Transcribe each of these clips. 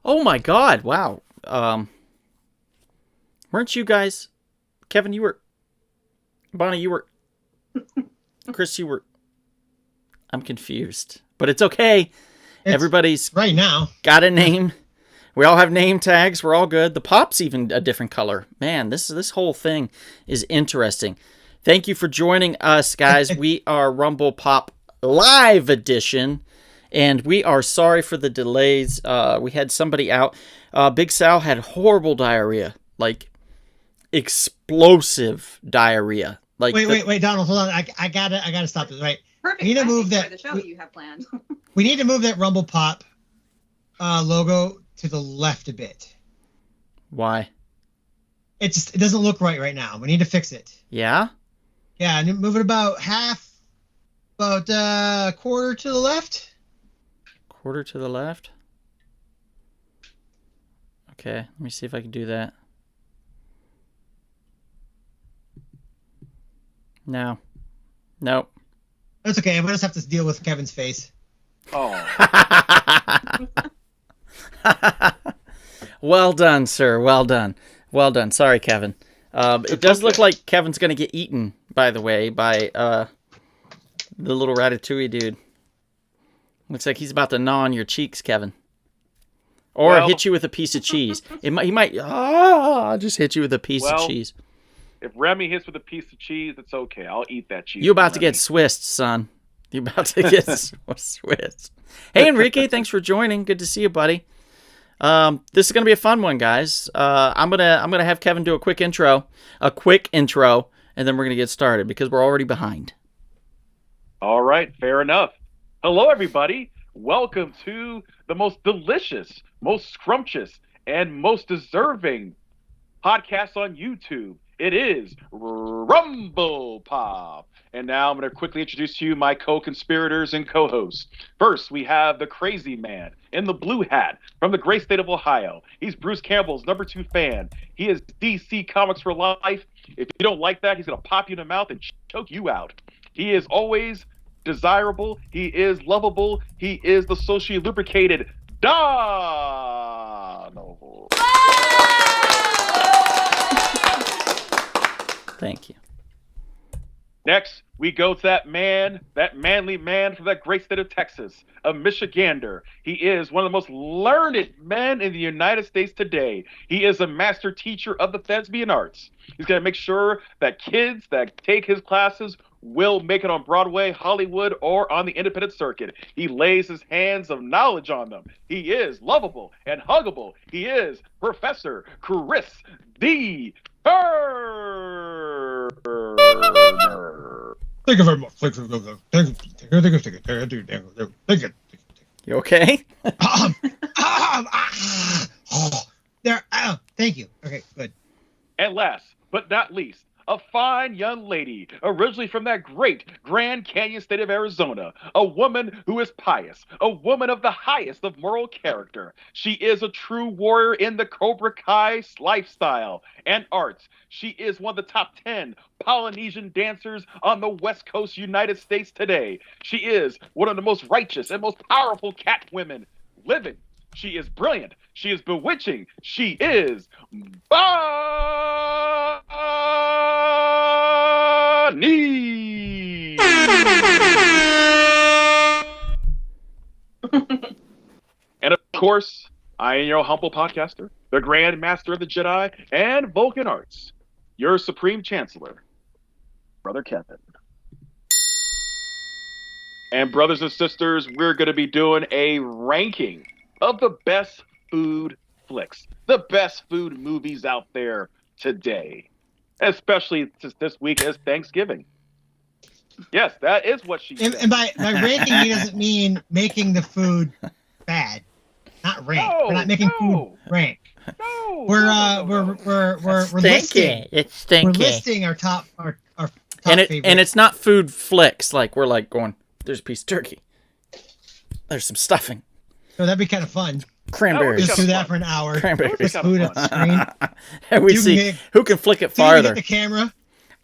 Oh my God! Wow. Weren't you guys? Kevin, you were. Bonnie, you were. Chris, you were. I'm confused, but it's okay. It's Everybody's right now. got a name. We all have name tags. We're all good. The pop's even a different color. Man, this whole thing is interesting. Thank you for joining us, guys. We are Rumble Pop Live Edition, and we are sorry for the delays. We had somebody out. Big Sal had horrible diarrhea, like explosive diarrhea. Like wait, Donald, hold on. I gotta stop this. Right, Perfect. we need to move for that. the show you have planned. We need to move that Rumble Pop logo to the left a bit. Why? It doesn't look right now. We need to fix it. Yeah. Yeah, and move it about quarter to the left. Quarter to the left. Okay, let me see if I can do that. No. Nope. That's okay. I'm gonna just have to deal with Kevin's face. Oh. Well done, sir. Well done. Well done. Sorry, Kevin. It does look like Kevin's going to get eaten, by the way, by the little Ratatouille dude. Looks like he's about to gnaw on your cheeks, Kevin. Or hit you with a piece of cheese. He might just hit you with a piece of cheese. If Remy hits with a piece of cheese, it's okay. I'll eat that cheese. You're about to get Swissed, son. You're about to get Swissed. Hey, Enrique, thanks for joining. Good to see you, buddy. This is gonna be a fun one, guys. I'm gonna have Kevin do a quick intro, and then we're gonna get started because we're already behind. All right, fair enough. Hello, everybody. Welcome to the most delicious, most scrumptious, and most deserving podcast on YouTube. It is Rumble Pop. And now I'm going to quickly introduce to you my co-conspirators and co-hosts. First, we have the crazy man in the blue hat from the great state of Ohio. He's Bruce Campbell's #2 fan. He is DC Comics for life. If you don't like that, he's going to pop you in the mouth and choke you out. He is always desirable. He is lovable. He is the socially lubricated Donald. Thank you. Next, we go to that manly man from that great state of Texas, a Michigander. He is one of the most learned men in the United States today. He is a master teacher of the thespian arts. He's going to make sure that kids that take his classes will make it on Broadway, Hollywood, or on the independent circuit. He lays his hands of knowledge on them. He is lovable and huggable. He is Professor Chris D. Turner. Thank you very much. Thank you. You okay? Thank you. Okay, good. And last but not least, a fine young lady, originally from that great Grand Canyon state of Arizona, a woman who is pious, a woman of the highest of moral character. She is a true warrior in the Cobra Kai lifestyle and arts. She is one of the top 10 Polynesian dancers on the West Coast United States today. She is one of the most righteous and most powerful cat women living. She is brilliant. She is bewitching. She is Bonnie. And of course, I am your humble podcaster, the Grand Master of the Jedi and Vulcan Arts, your Supreme Chancellor, Brother Kevin. And brothers and sisters, we're going to be doing a ranking of the best food flicks, the best food movies out there today, especially since this week is Thanksgiving. Yes, that is what she said. And by ranking, he doesn't mean making the food bad, not rank. No, We're not making food rank. No, We're Stinky. It's stinky. We're listing our top and it's not food flicks. Like we're like going, there's a piece of turkey. There's some stuffing. So that'd be kind of fun. Cranberries. Just do that for an hour. Cranberries. Just food at the screen. And we see who can flick it farther. The camera.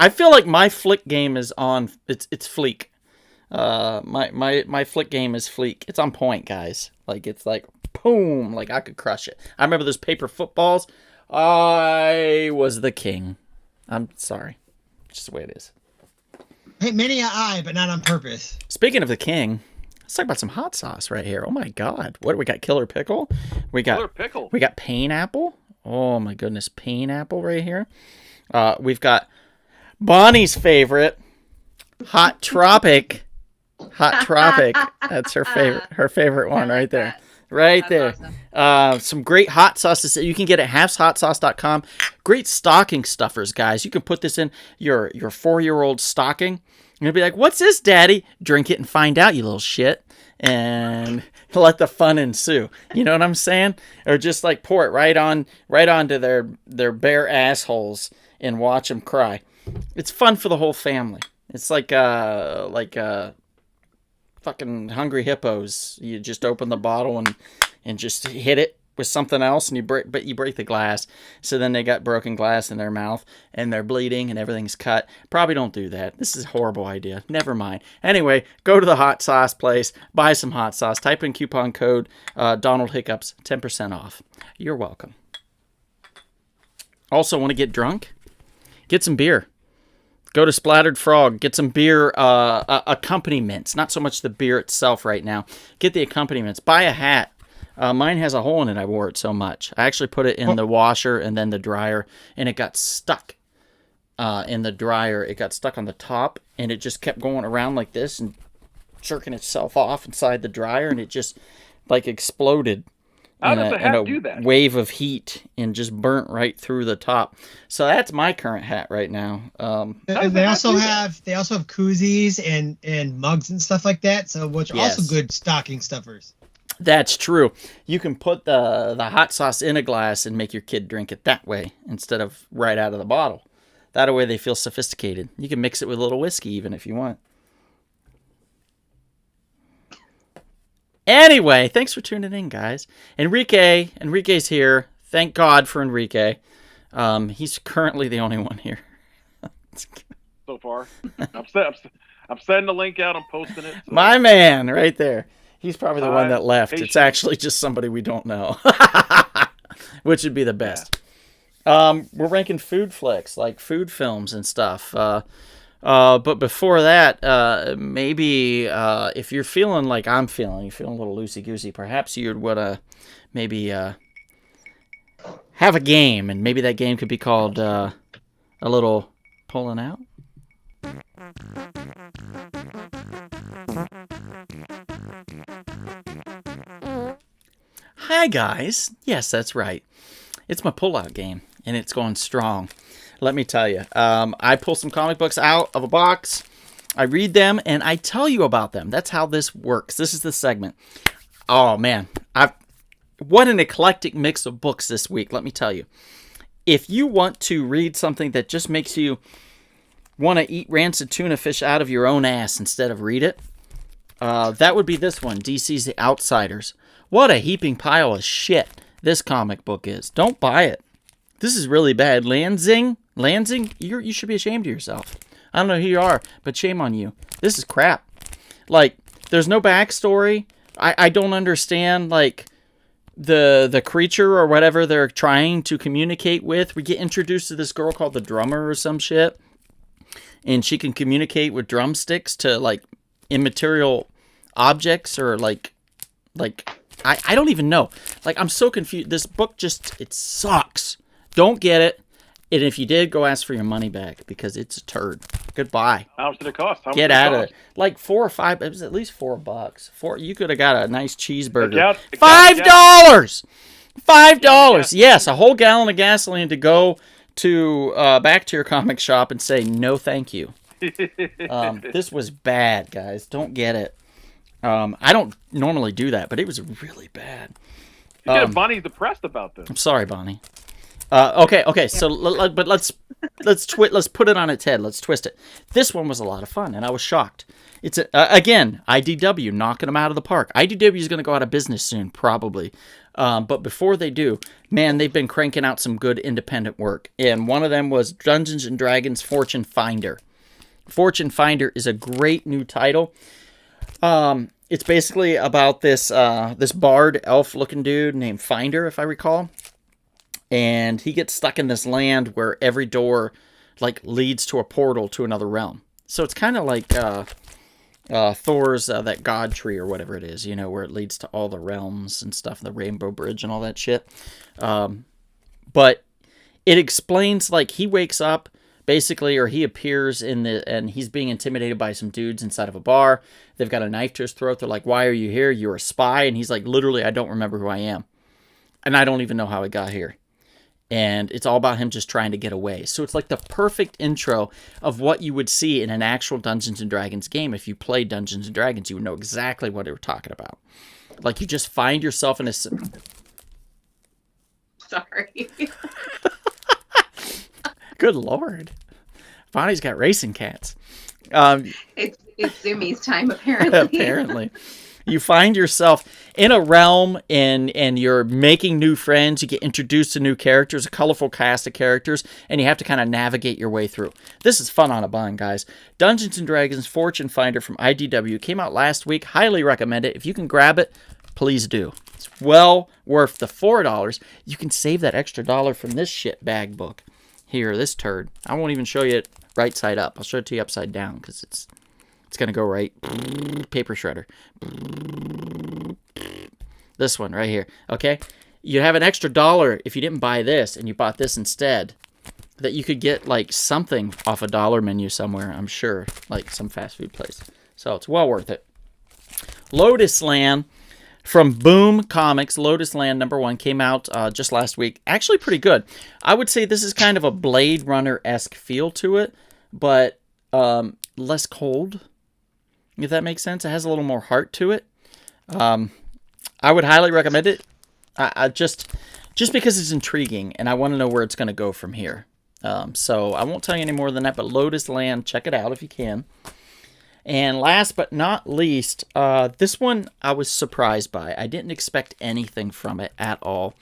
I feel like my flick game is on. It's fleek. My flick game is fleek. It's on point, guys. Like it's like boom, like I could crush it. I remember those paper footballs. I was the king. I'm sorry. Just the way it is. Hey, many a eye, but not on purpose. Speaking of the king, let's talk about some hot sauce right here. Oh my God. What do we got? Killer pickle? We got pineapple. Oh my goodness. Pineapple right here. We've got Bonnie's favorite, Hot Tropic. Hot Tropic. That's her favorite one right there. Right there. Awesome. Some great hot sauces that you can get at halfshotsauce.com. Great stocking stuffers, guys. You can put this in your 4-year-old stocking. You're going to be like, what's this, Daddy? Drink it and find out, you little shit. And let the fun ensue. You know what I'm saying? Or just like pour it right onto their bare assholes and watch them cry. It's fun for the whole family. It's like fucking Hungry Hippos. You just open the bottle and just hit it with something else, and you break the glass. So then they got broken glass in their mouth and they're bleeding and everything's cut. Probably don't do that. This is a horrible idea. Never mind. Anyway, go to the hot sauce place, buy some hot sauce, type in coupon code Donald Hiccups, 10% off. You're welcome. Also, want to get drunk? Get some beer. Go to Splattered Frog. Get some beer accompaniments. Not so much the beer itself right now. Get the accompaniments. Buy a hat. Mine has a hole in it. I wore it so much. I actually put it in the washer and then the dryer, and it got stuck in the dryer. It got stuck on the top, and it just kept going around like this and jerking itself off inside the dryer, and it just like exploded. How does the hat do that? Wave of heat and just burnt right through the top. So that's my current hat right now. They also have koozies and mugs and stuff like that. So which are also good stocking stuffers. That's true. You can put the hot sauce in a glass and make your kid drink it that way instead of right out of the bottle. That way they feel sophisticated. You can mix it with a little whiskey even if you want. Anyway, thanks for tuning in, guys. Enrique's here. Thank God for Enrique. He's currently the only one here. So far. I'm sending the link out. I'm posting it. So. My man, right there. He's probably the one that left. It's actually just somebody we don't know. Which would be the best. Yeah. We're ranking food flicks, like food films and stuff. But before that, maybe if you're feeling like I'm feeling, you're feeling a little loosey-goosey, perhaps you'd want to maybe have a game, and maybe that game could be called a little Pulling Out. Hi, guys. Yes, that's right. It's my pull-out game, and it's going strong. Let me tell you, I pull some comic books out of a box, I read them, and I tell you about them. That's how this works. This is the segment. Oh, man. What an eclectic mix of books this week, let me tell you. If you want to read something that just makes you want to eat rancid tuna fish out of your own ass instead of read it, that would be this one, DC's The Outsiders. What a heaping pile of shit this comic book is. Don't buy it. This is really bad. Lansing, you should be ashamed of yourself. I don't know who you are, but shame on you. This is crap. Like, there's no backstory. I don't understand, like, the creature or whatever they're trying to communicate with. We get introduced to this girl called the Drummer or some shit, and she can communicate with drumsticks to, like, immaterial objects or, like I don't even know. Like, I'm so confused. This book just, it sucks. Don't get it. And if you did, go ask for your money back because it's a turd. Goodbye. How much did it cost? Get out of it. Like $4 or $5. It was at least $4. You could have got a nice cheeseburger. $5. $5. Yes, a whole gallon of gasoline to go to back to your comic shop and say no, thank you. This was bad, guys. Don't get it. I don't normally do that, but it was really bad. You get Bonnie's depressed about this. I'm sorry, Bonnie. Okay. So, but let's put it on its head. Let's twist it. This one was a lot of fun, and I was shocked. It's again IDW knocking them out of the park. IDW is going to go out of business soon, probably. But before they do, man, they've been cranking out some good independent work, and one of them was Dungeons and Dragons Fortune Finder. Fortune Finder is a great new title. It's basically about this this bard elf looking dude named Finder, if I recall, and he gets stuck in this land where every door like leads to a portal to another realm. So it's kind of like Thor's that god tree or whatever it is, you know, where it leads to all the realms and stuff, the Rainbow Bridge and all that shit. But it explains, like, he wakes up basically, or he appears and he's being intimidated by some dudes inside of a bar. They've got a knife to his throat. They're like, "Why are you here? You're a spy." And he's like, "Literally, I don't remember who I am, and I don't even know how I got here." And it's all about him just trying to get away. So it's like the perfect intro of what you would see in an actual Dungeons & Dragons game. If you played Dungeons & Dragons, you would know exactly what they were talking about. Like, you just find yourself in a... Sorry. Good Lord. Bonnie's got racing cats. It's Zumi's time, apparently. Apparently. You find yourself in a realm and you're making new friends. You get introduced to new characters, a colorful cast of characters, and you have to kind of navigate your way through. This is fun on a bun, guys. Dungeons & Dragons Fortune Finder from IDW came out last week. Highly recommend it. If you can grab it, please do. It's well worth the $4. You can save that extra $1 from this shit bag book. Here, this turd. I won't even show you it right side up. I'll show it to you upside down because it's going to go right. Paper shredder. This one right here. Okay? You have an extra $1 if you didn't buy this and you bought this instead. That you could get like something off a dollar menu somewhere, I'm sure. Like some fast food place. So it's well worth it. Lotus Land from Boom Comics. Lotus Land #1 came out just last week. Actually pretty good. I would say this is kind of a Blade Runner-esque feel to it. But less cold. If that makes sense. It has a little more heart to it. I would highly recommend it. I just because it's intriguing and I want to know where it's going to go from here. So I won't tell you any more than that, but Lotus Land, check it out if you can. And last but not least, this one I was surprised by. I didn't expect anything from it at all.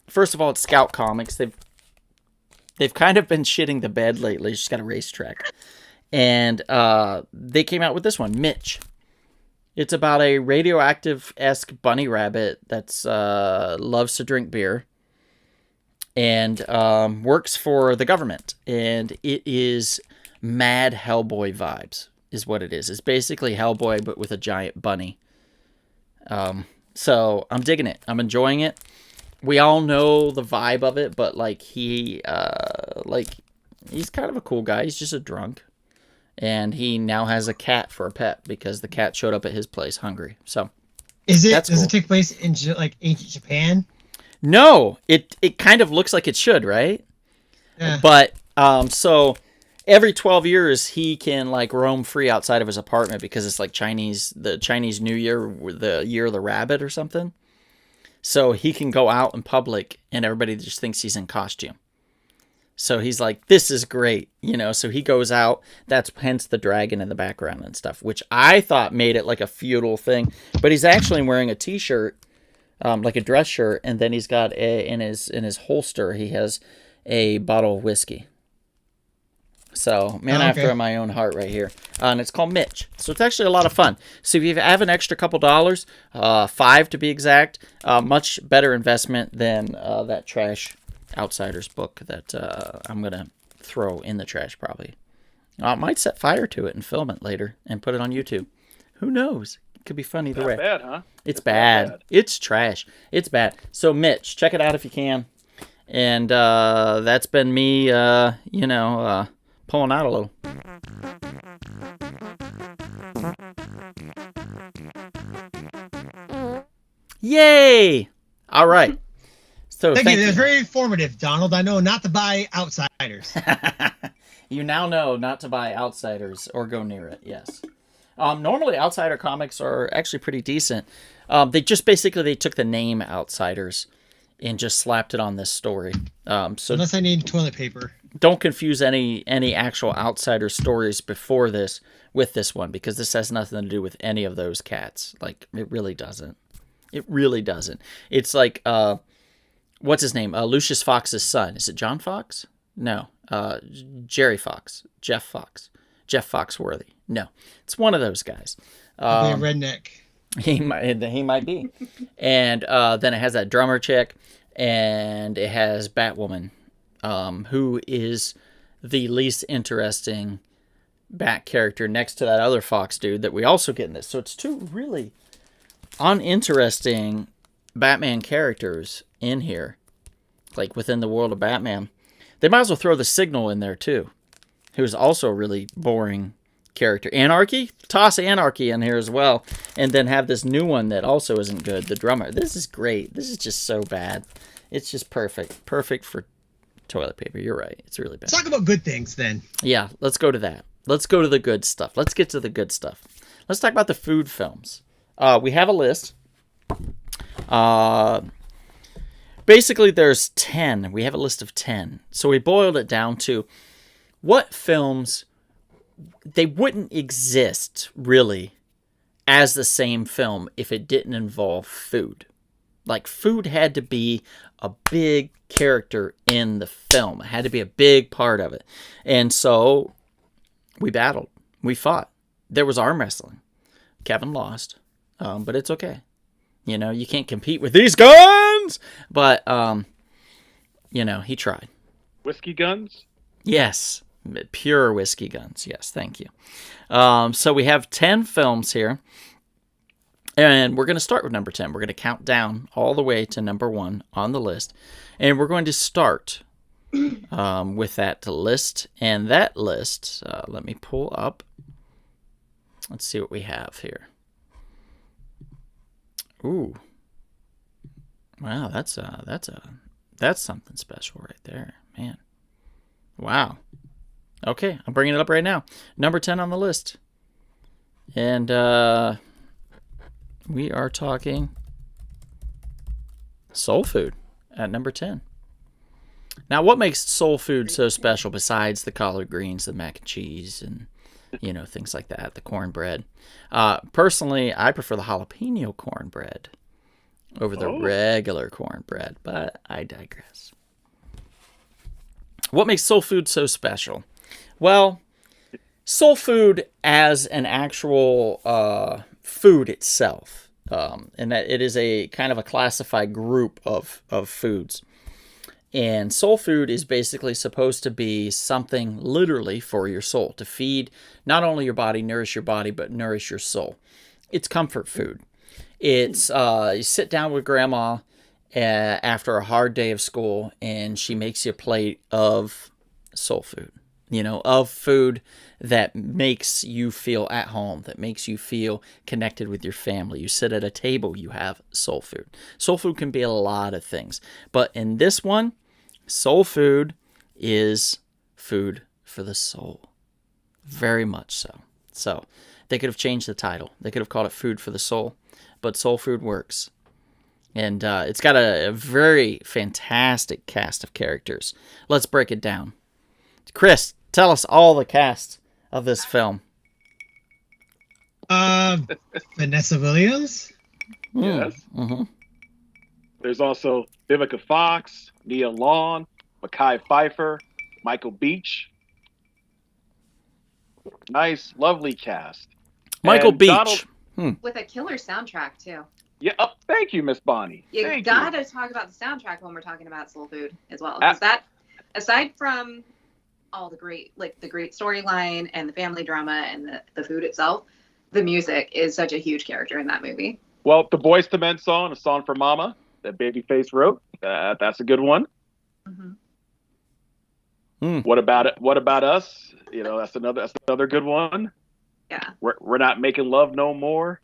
First of all, it's Scout Comics. They've kind of been shitting the bed lately. It's just got a racetrack. And they came out with this one, Mitch. It's about a radioactive-esque bunny rabbit that's loves to drink beer and works for the government. And it is mad Hellboy vibes, is what it is. It's basically Hellboy, but with a giant bunny. So I'm digging it. I'm enjoying it. We all know the vibe of it, but like he's kind of a cool guy. He's just a drunk. And he now has a cat for a pet because the cat showed up at his place hungry. So, does it take place in like ancient Japan? No, it kind of looks like it should, right? Yeah. But so every 12 years he can like roam free outside of his apartment because it's like the Chinese New Year, the year of the rabbit or something. So he can go out in public and everybody just thinks he's in costume. So he's like, this is great, you know, so he goes out. That's hence the dragon in the background and stuff, which I thought made it like a feudal thing. But he's actually wearing a t-shirt, like a dress shirt, and then he's got in his holster, he has a bottle of whiskey. So, man after my own heart right here. And it's called Mitch. So it's actually a lot of fun. So if you have an extra couple dollars, $5 to be exact, much better investment than that trash Outsiders book that I'm going to throw in the trash probably. I might set fire to it and film it later and put it on YouTube. Who knows? It could be fun either way. Bad, huh? It's bad. It's trash. It's bad. So Mitch, check it out if you can. And that's been me, pulling out a little. Yay! All right. So thank you. That's very informative, Donald. I know not to buy Outsiders. You now know not to buy Outsiders or go near it. Yes. Normally, Outsider comics are actually pretty decent. They took the name Outsiders and just slapped it on this story. So unless I need toilet paper. Don't confuse any actual Outsider stories before this with this one because this has nothing to do with any of those cats. Like it really doesn't. It really doesn't. It's like what's his name? Lucius Fox's son. Is it John Fox? No. Jerry Fox. Jeff Fox. Jeff Foxworthy. No. It's one of those guys. A redneck. He might be. And then it has that drummer chick, and it has Batwoman, who is the least interesting Bat character next to that other Fox dude that we also get in this. So it's two really uninteresting Batman characters in here, like within the world of Batman. They might as well throw the Signal in there too, who's also a really boring character. Anarchy? Toss Anarchy in here as well. And then have this new one that also isn't good, the drummer. This is great. This is just so bad. It's just perfect. Perfect for toilet paper. You're right. It's really bad. Let's talk about good things then. Yeah, let's go to that. Let's go to the good stuff. Let's get to the good stuff. Let's talk about the food films. We have a list. Basically, there's 10. We have a list of 10. So we boiled it down to what films, they wouldn't exist, really, as the same film if it didn't involve food. Like, food had to be a big character in the film. It had to be a big part of it. And so we battled. We fought. There was arm wrestling. Kevin lost, but it's okay. You know, you can't compete with these guns! But, you know, he tried. Whiskey guns? Yes. Pure whiskey guns. Yes, thank you. So we have 10 films here. And we're going to start with number 10. We're going to count down all the way to number 1 on the list. And we're going to start with that list. And that list, let me pull up. Let's see what we have here. Ooh. Wow, that's something special right there, man. Wow. Okay, I'm bringing it up right now. Number 10 on the list. And we are talking soul food at number 10. Now, what makes soul food so special besides the collard greens, the mac and cheese, and, you know, things like that, the cornbread? Personally, I prefer the jalapeno cornbread over the regular cornbread, but I digress. What makes soul food so special? Well, soul food as an actual food itself, and that it is a kind of a classified group of foods. And soul food is basically supposed to be something literally for your soul, to feed not only your body, nourish your body, but nourish your soul. It's comfort food. It's you sit down with grandma after a hard day of school, and she makes you a plate of soul food. You know, of food that makes you feel at home, that makes you feel connected with your family. You sit at a table, you have soul food. Soul food can be a lot of things. But in this one, soul food is food for the soul. Very much so. So they could have changed the title. They could have called it Food for the Soul. But soul food works. And it's got a very fantastic cast of characters. Let's break it down. Chris, tell us all the cast of this film. Vanessa Williams. Yes. Mm-hmm. There's also Vivica Fox, Nia Long, Mekhi Phifer, Michael Beach. Nice, lovely cast. Michael And Beach. Donald, With a killer soundtrack, too. yeah, thank you, Miss Bonnie. You gotta talk about the soundtrack when we're talking about soul food as well. Because that, aside from all the great storyline and the family drama and the food itself, the music is such a huge character in that movie. Well, the Boyz II Men song, A Song for Mama, that Babyface wrote, that's a good one. Mm-hmm. What about it? What About Us? You know, that's another good one. Yeah. We're not making love no more.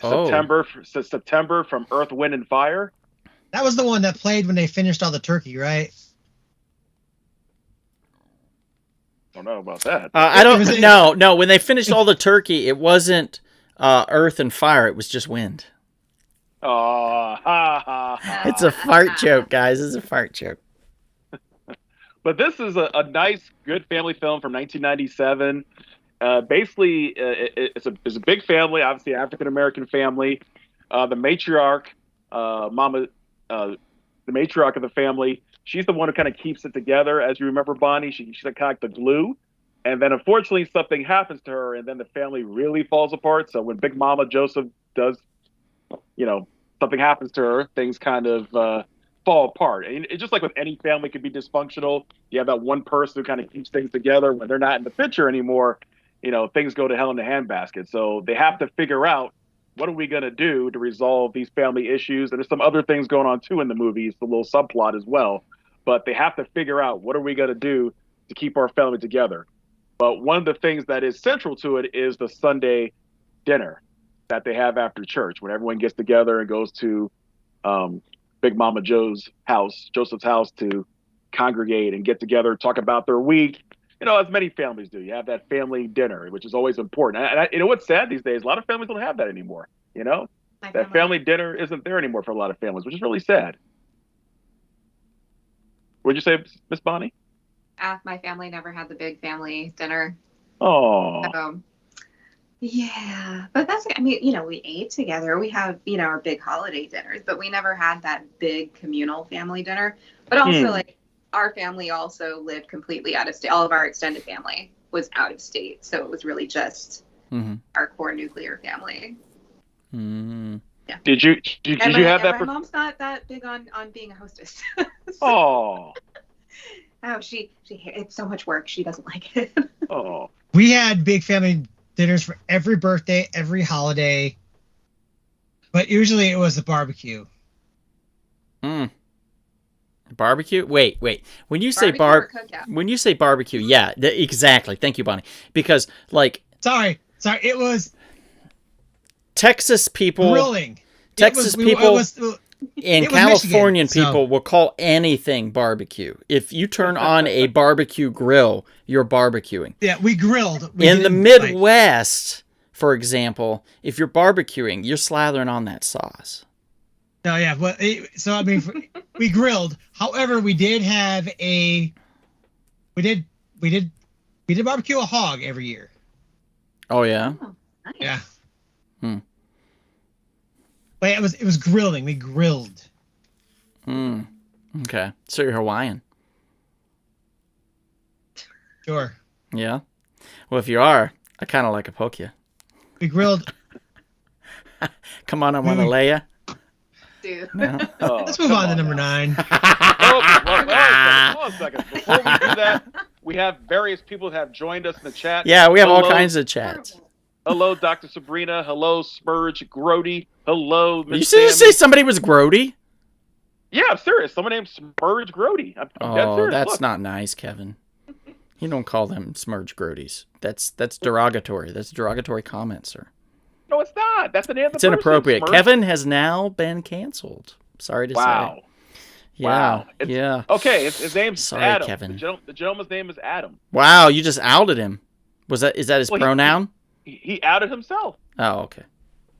September from Earth, Wind, and Fire. That was the one that played when they finished all the turkey, right? Don't know about that. I don't know. No, when they finished all the turkey, it wasn't Earth and Fire. It was just wind. Oh, ha, ha, ha. It's a fart joke, guys. It's a fart joke. But this is a nice, good family film from 1997. Basically, it's a big family, obviously African-American family. The matriarch, the matriarch of the family, she's the one who kind of keeps it together. As you remember, Bonnie, she's kind of like the glue. And then unfortunately something happens to her, and then the family really falls apart. So when Big Mama Joseph does, something happens to her, things kind of fall apart. And it's just like with any family could be dysfunctional. You have that one person who kind of keeps things together. When they're not in the picture anymore, things go to hell in the handbasket. So they have to figure out, what are we going to do to resolve these family issues? And there's some other things going on too in the movie. It's a little subplot as well. But they have to figure out, what are we going to do to keep our family together? But one of the things that is central to it is the Sunday dinner that they have after church, when everyone gets together and goes to Big Mama Joseph's house, to congregate and get together, talk about their week. As many families do. You have that family dinner, which is always important. And what's sad these days? A lot of families don't have that anymore. That family dinner isn't there anymore for a lot of families, which is really sad. What'd you say, Miss Bonnie? My family never had the big family dinner. Oh. Yeah, but we ate together. We have, our big holiday dinners, but we never had that big communal family dinner. But also, our family also lived completely out of state. All of our extended family was out of state, so it was really just our core nuclear family. Mm-hmm. Yeah. Did you have that? My mom's not that big on being a hostess. Oh. Oh, she it's so much work. She doesn't like it. Oh. We had big family dinners for every birthday, every holiday, but usually it was a barbecue. Barbecue? Wait. When you say barbecue, yeah, exactly. Thank you, Bonnie. Because sorry, it was Texas people. Grilling. And Californian people will call anything barbecue. If you turn on a barbecue grill, you're barbecuing. Yeah, we grilled. In the Midwest, for example, if you're barbecuing, you're slathering on that sauce. No, yeah. Well, we grilled. However, we did have we did barbecue a hog every year. Oh yeah. Oh, nice. Yeah. But it was grilling. We grilled. Okay. So you're Hawaiian. Sure. Yeah. Well, if you are, I kind of like to poke you. We grilled. Come on, I want to lay ya. Dude. No. Let's move on to number 9. Hold on a second. Before we do that, we have various people that have joined us in the chat. Yeah, we have all kinds of chats. Hello, Dr. Sabrina. Hello, Spurge Grody. Hello, Miss You say somebody was Grody? Yeah, I'm serious. Someone named Spurge Grody. I'm dead serious. That's not nice, Kevin. You don't call them Smurge Grodies. That's derogatory. That's a derogatory comment, sir. No, it's not. That's the name of the It's inappropriate. person, Kevin has now been canceled. Sorry to say. Yeah. Wow. Yeah. Okay, his name's Sorry, Adam. Kevin. The gentleman's name is Adam. Wow, you just outed him. Is that his pronoun? He outed himself. Oh, okay.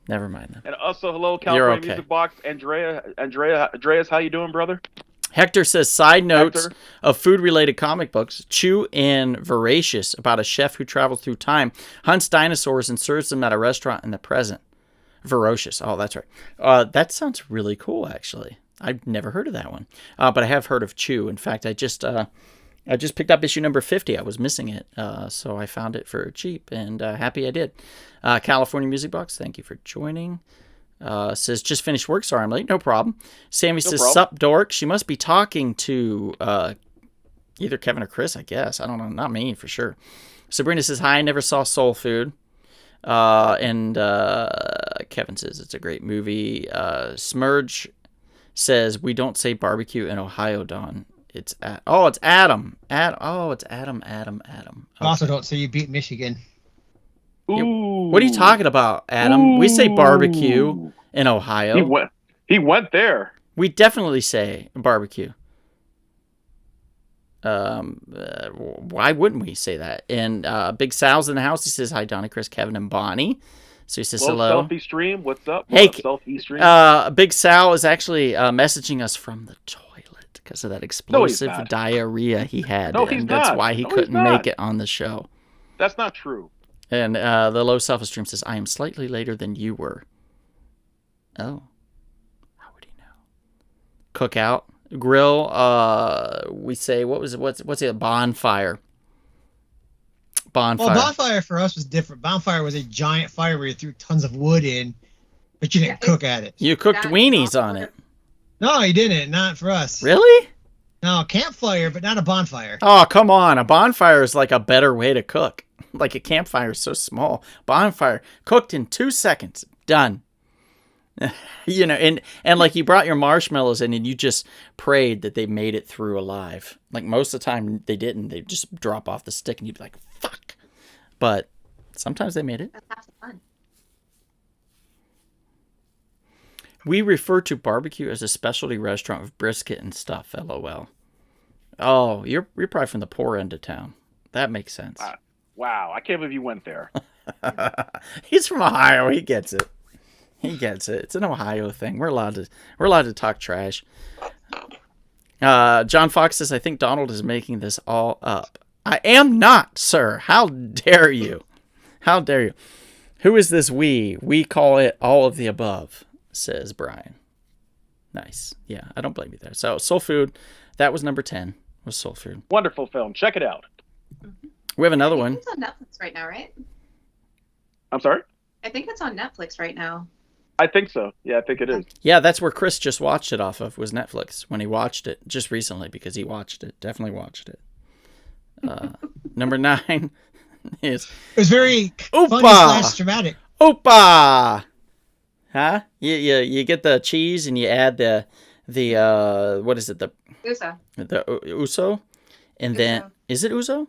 Never mind then. And also, hello, California okay. Music Box, Andreas, how you doing, brother? Hector says, side notes Hector? of food-related comic books, Chew and Voracious, about a chef who travels through time, hunts dinosaurs, and serves them at a restaurant in the present. Voracious. Oh, that's right. That sounds really cool, actually. I've never heard of that one. But I have heard of Chew. In fact, I just picked up issue number 50. I was missing it, so I found it for cheap, and happy I did. California Music Box, thank you for joining. Says, just finished work. Sorry, I'm late. No problem. Sammy says, sup, dork. She must be talking to either Kevin or Chris, I guess. I don't know. Not me, for sure. Sabrina says, hi, I never saw Soul Food. And Kevin says, it's a great movie. Smurge says, we don't say barbecue in Ohio, Don. It's Adam. It's Adam. Okay. Also, don't say you beat Michigan. Ooh. What are you talking about, Adam? Ooh. We say barbecue in Ohio. He went there. We definitely say barbecue. Why wouldn't we say that? And Big Sal's in the house. He says, hi, Donnie, Chris, Kevin, and Bonnie. So he says hello. Selfie Stream, what's up? Hey, Selfie Stream. Big Sal is actually messaging us from the toilet because of that explosive diarrhea he had. No, he's that's not. why he couldn't make it on the show. That's not true. And the low self-esteem says, I am slightly later than you were. Oh. How would he know? Cookout. Grill. We say, what's it? Bonfire. Well, bonfire for us was different. Bonfire was a giant fire where you threw tons of wood in, But you didn't cook at it. You cooked That's weenies not on it. No, you didn't. Not for us. Really? No, campfire, but not a bonfire. Oh, come on. A bonfire is like a better way to cook. Like a campfire is so small. Bonfire, cooked in 2 seconds. Done. You know, and like you brought your marshmallows in and you just prayed that they made it through alive. Like most of the time they didn't. They'd just drop off the stick and you'd be like, fuck. But sometimes they made it. That's half the fun. We refer to barbecue as a specialty restaurant with brisket and stuff, LOL. Oh, you're probably from the poor end of town. That makes sense. Wow, I can't believe you went there. He's from Ohio. He gets it. He gets it. It's an Ohio thing. We're allowed to talk trash. John Fox says, I think Donald is making this all up. I am not, sir. How dare you? How dare you? Who is this we? We call it all of the above, says Brian. Nice. Yeah, I don't blame you there. So, Soul Food, that was number 10, was Soul Food. Wonderful film. Check it out. We have another one. It's on Netflix right now, right? I'm sorry? I think it's on Netflix right now. I think so. Yeah, I think it is. Yeah, that's where Chris just watched it off of, was Netflix, when he watched it just recently, because he watched it. Definitely watched it. Number 9 is... It was very Opa! funny / dramatic. Opa! Huh? You get the cheese and you add the what is it? The uso? And then... Uso. Is it uso?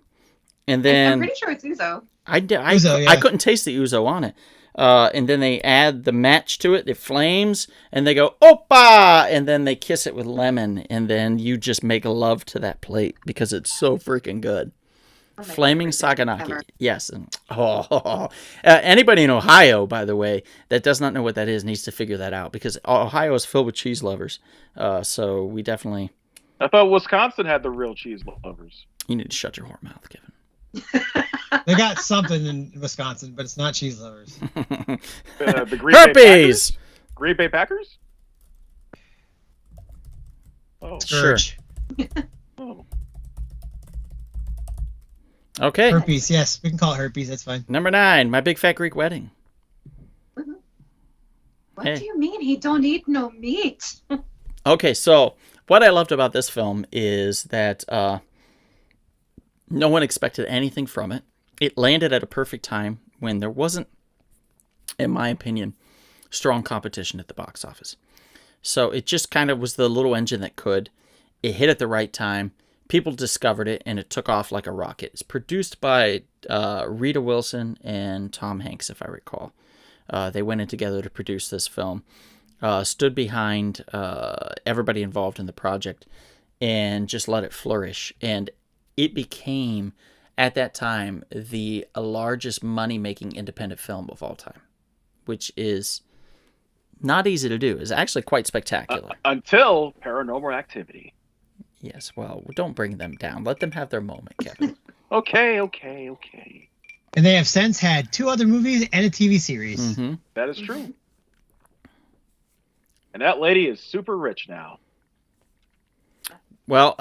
And then... I'm pretty sure it's Uzo. I couldn't taste the uso on it. And then they add the match to it, the flames, and they go, Opa! And then they kiss it with lemon, and then you just make love to that plate because it's so freaking good. Oh my Flaming favorite thing Saganaki. ever. Yes. Anybody in Ohio, by the way, that does not know what that is needs to figure that out because Ohio is filled with cheese lovers. So we definitely... I thought Wisconsin had the real cheese lovers. You need to shut your whore mouth, Kevin. They got something in Wisconsin, but it's not cheese lovers. The Green Bay Herpes! Packers? Green Bay Packers? Oh. Sure. Scourge. Oh. Okay. Herpes, yes. We can call it herpes. That's fine. Number 9, My Big Fat Greek Wedding. What Hey. do you mean he don't eat no meat? Okay, so what I loved about this film is that no one expected anything from it. It landed at a perfect time when there wasn't, in my opinion, strong competition at the box office. So it just kind of was the little engine that could. It hit at the right time. People discovered it, and it took off like a rocket. It's produced by Rita Wilson and Tom Hanks, if I recall. They went in together to produce this film. Stood behind everybody involved in the project and just let it flourish. And it became, at that time, the largest money-making independent film of all time, which is not easy to do. It's actually quite spectacular. Until Paranormal Activity. Yes, well, don't bring them down. Let them have their moment, Kevin. Okay. And they have since had 2 other movies and a TV series. Mm-hmm. That is true. And that lady is super rich now. Well,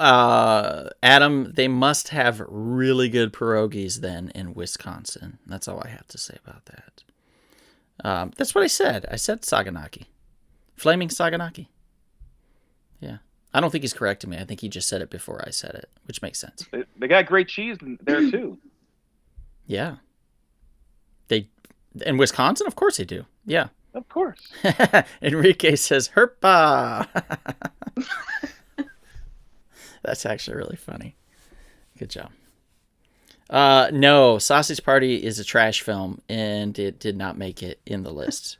Adam, they must have really good pierogies then in Wisconsin. That's all I have to say about that. That's what I said. I said Saganaki. Flaming Saganaki. Yeah. I don't think he's correcting me. I think he just said it before I said it, which makes sense. They got great cheese there, too. Yeah. In Wisconsin, of course they do. Yeah. Of course. Enrique says, Herpa. That's actually really funny. Good job. No, Sausage Party is a trash film, and it did not make it in the list.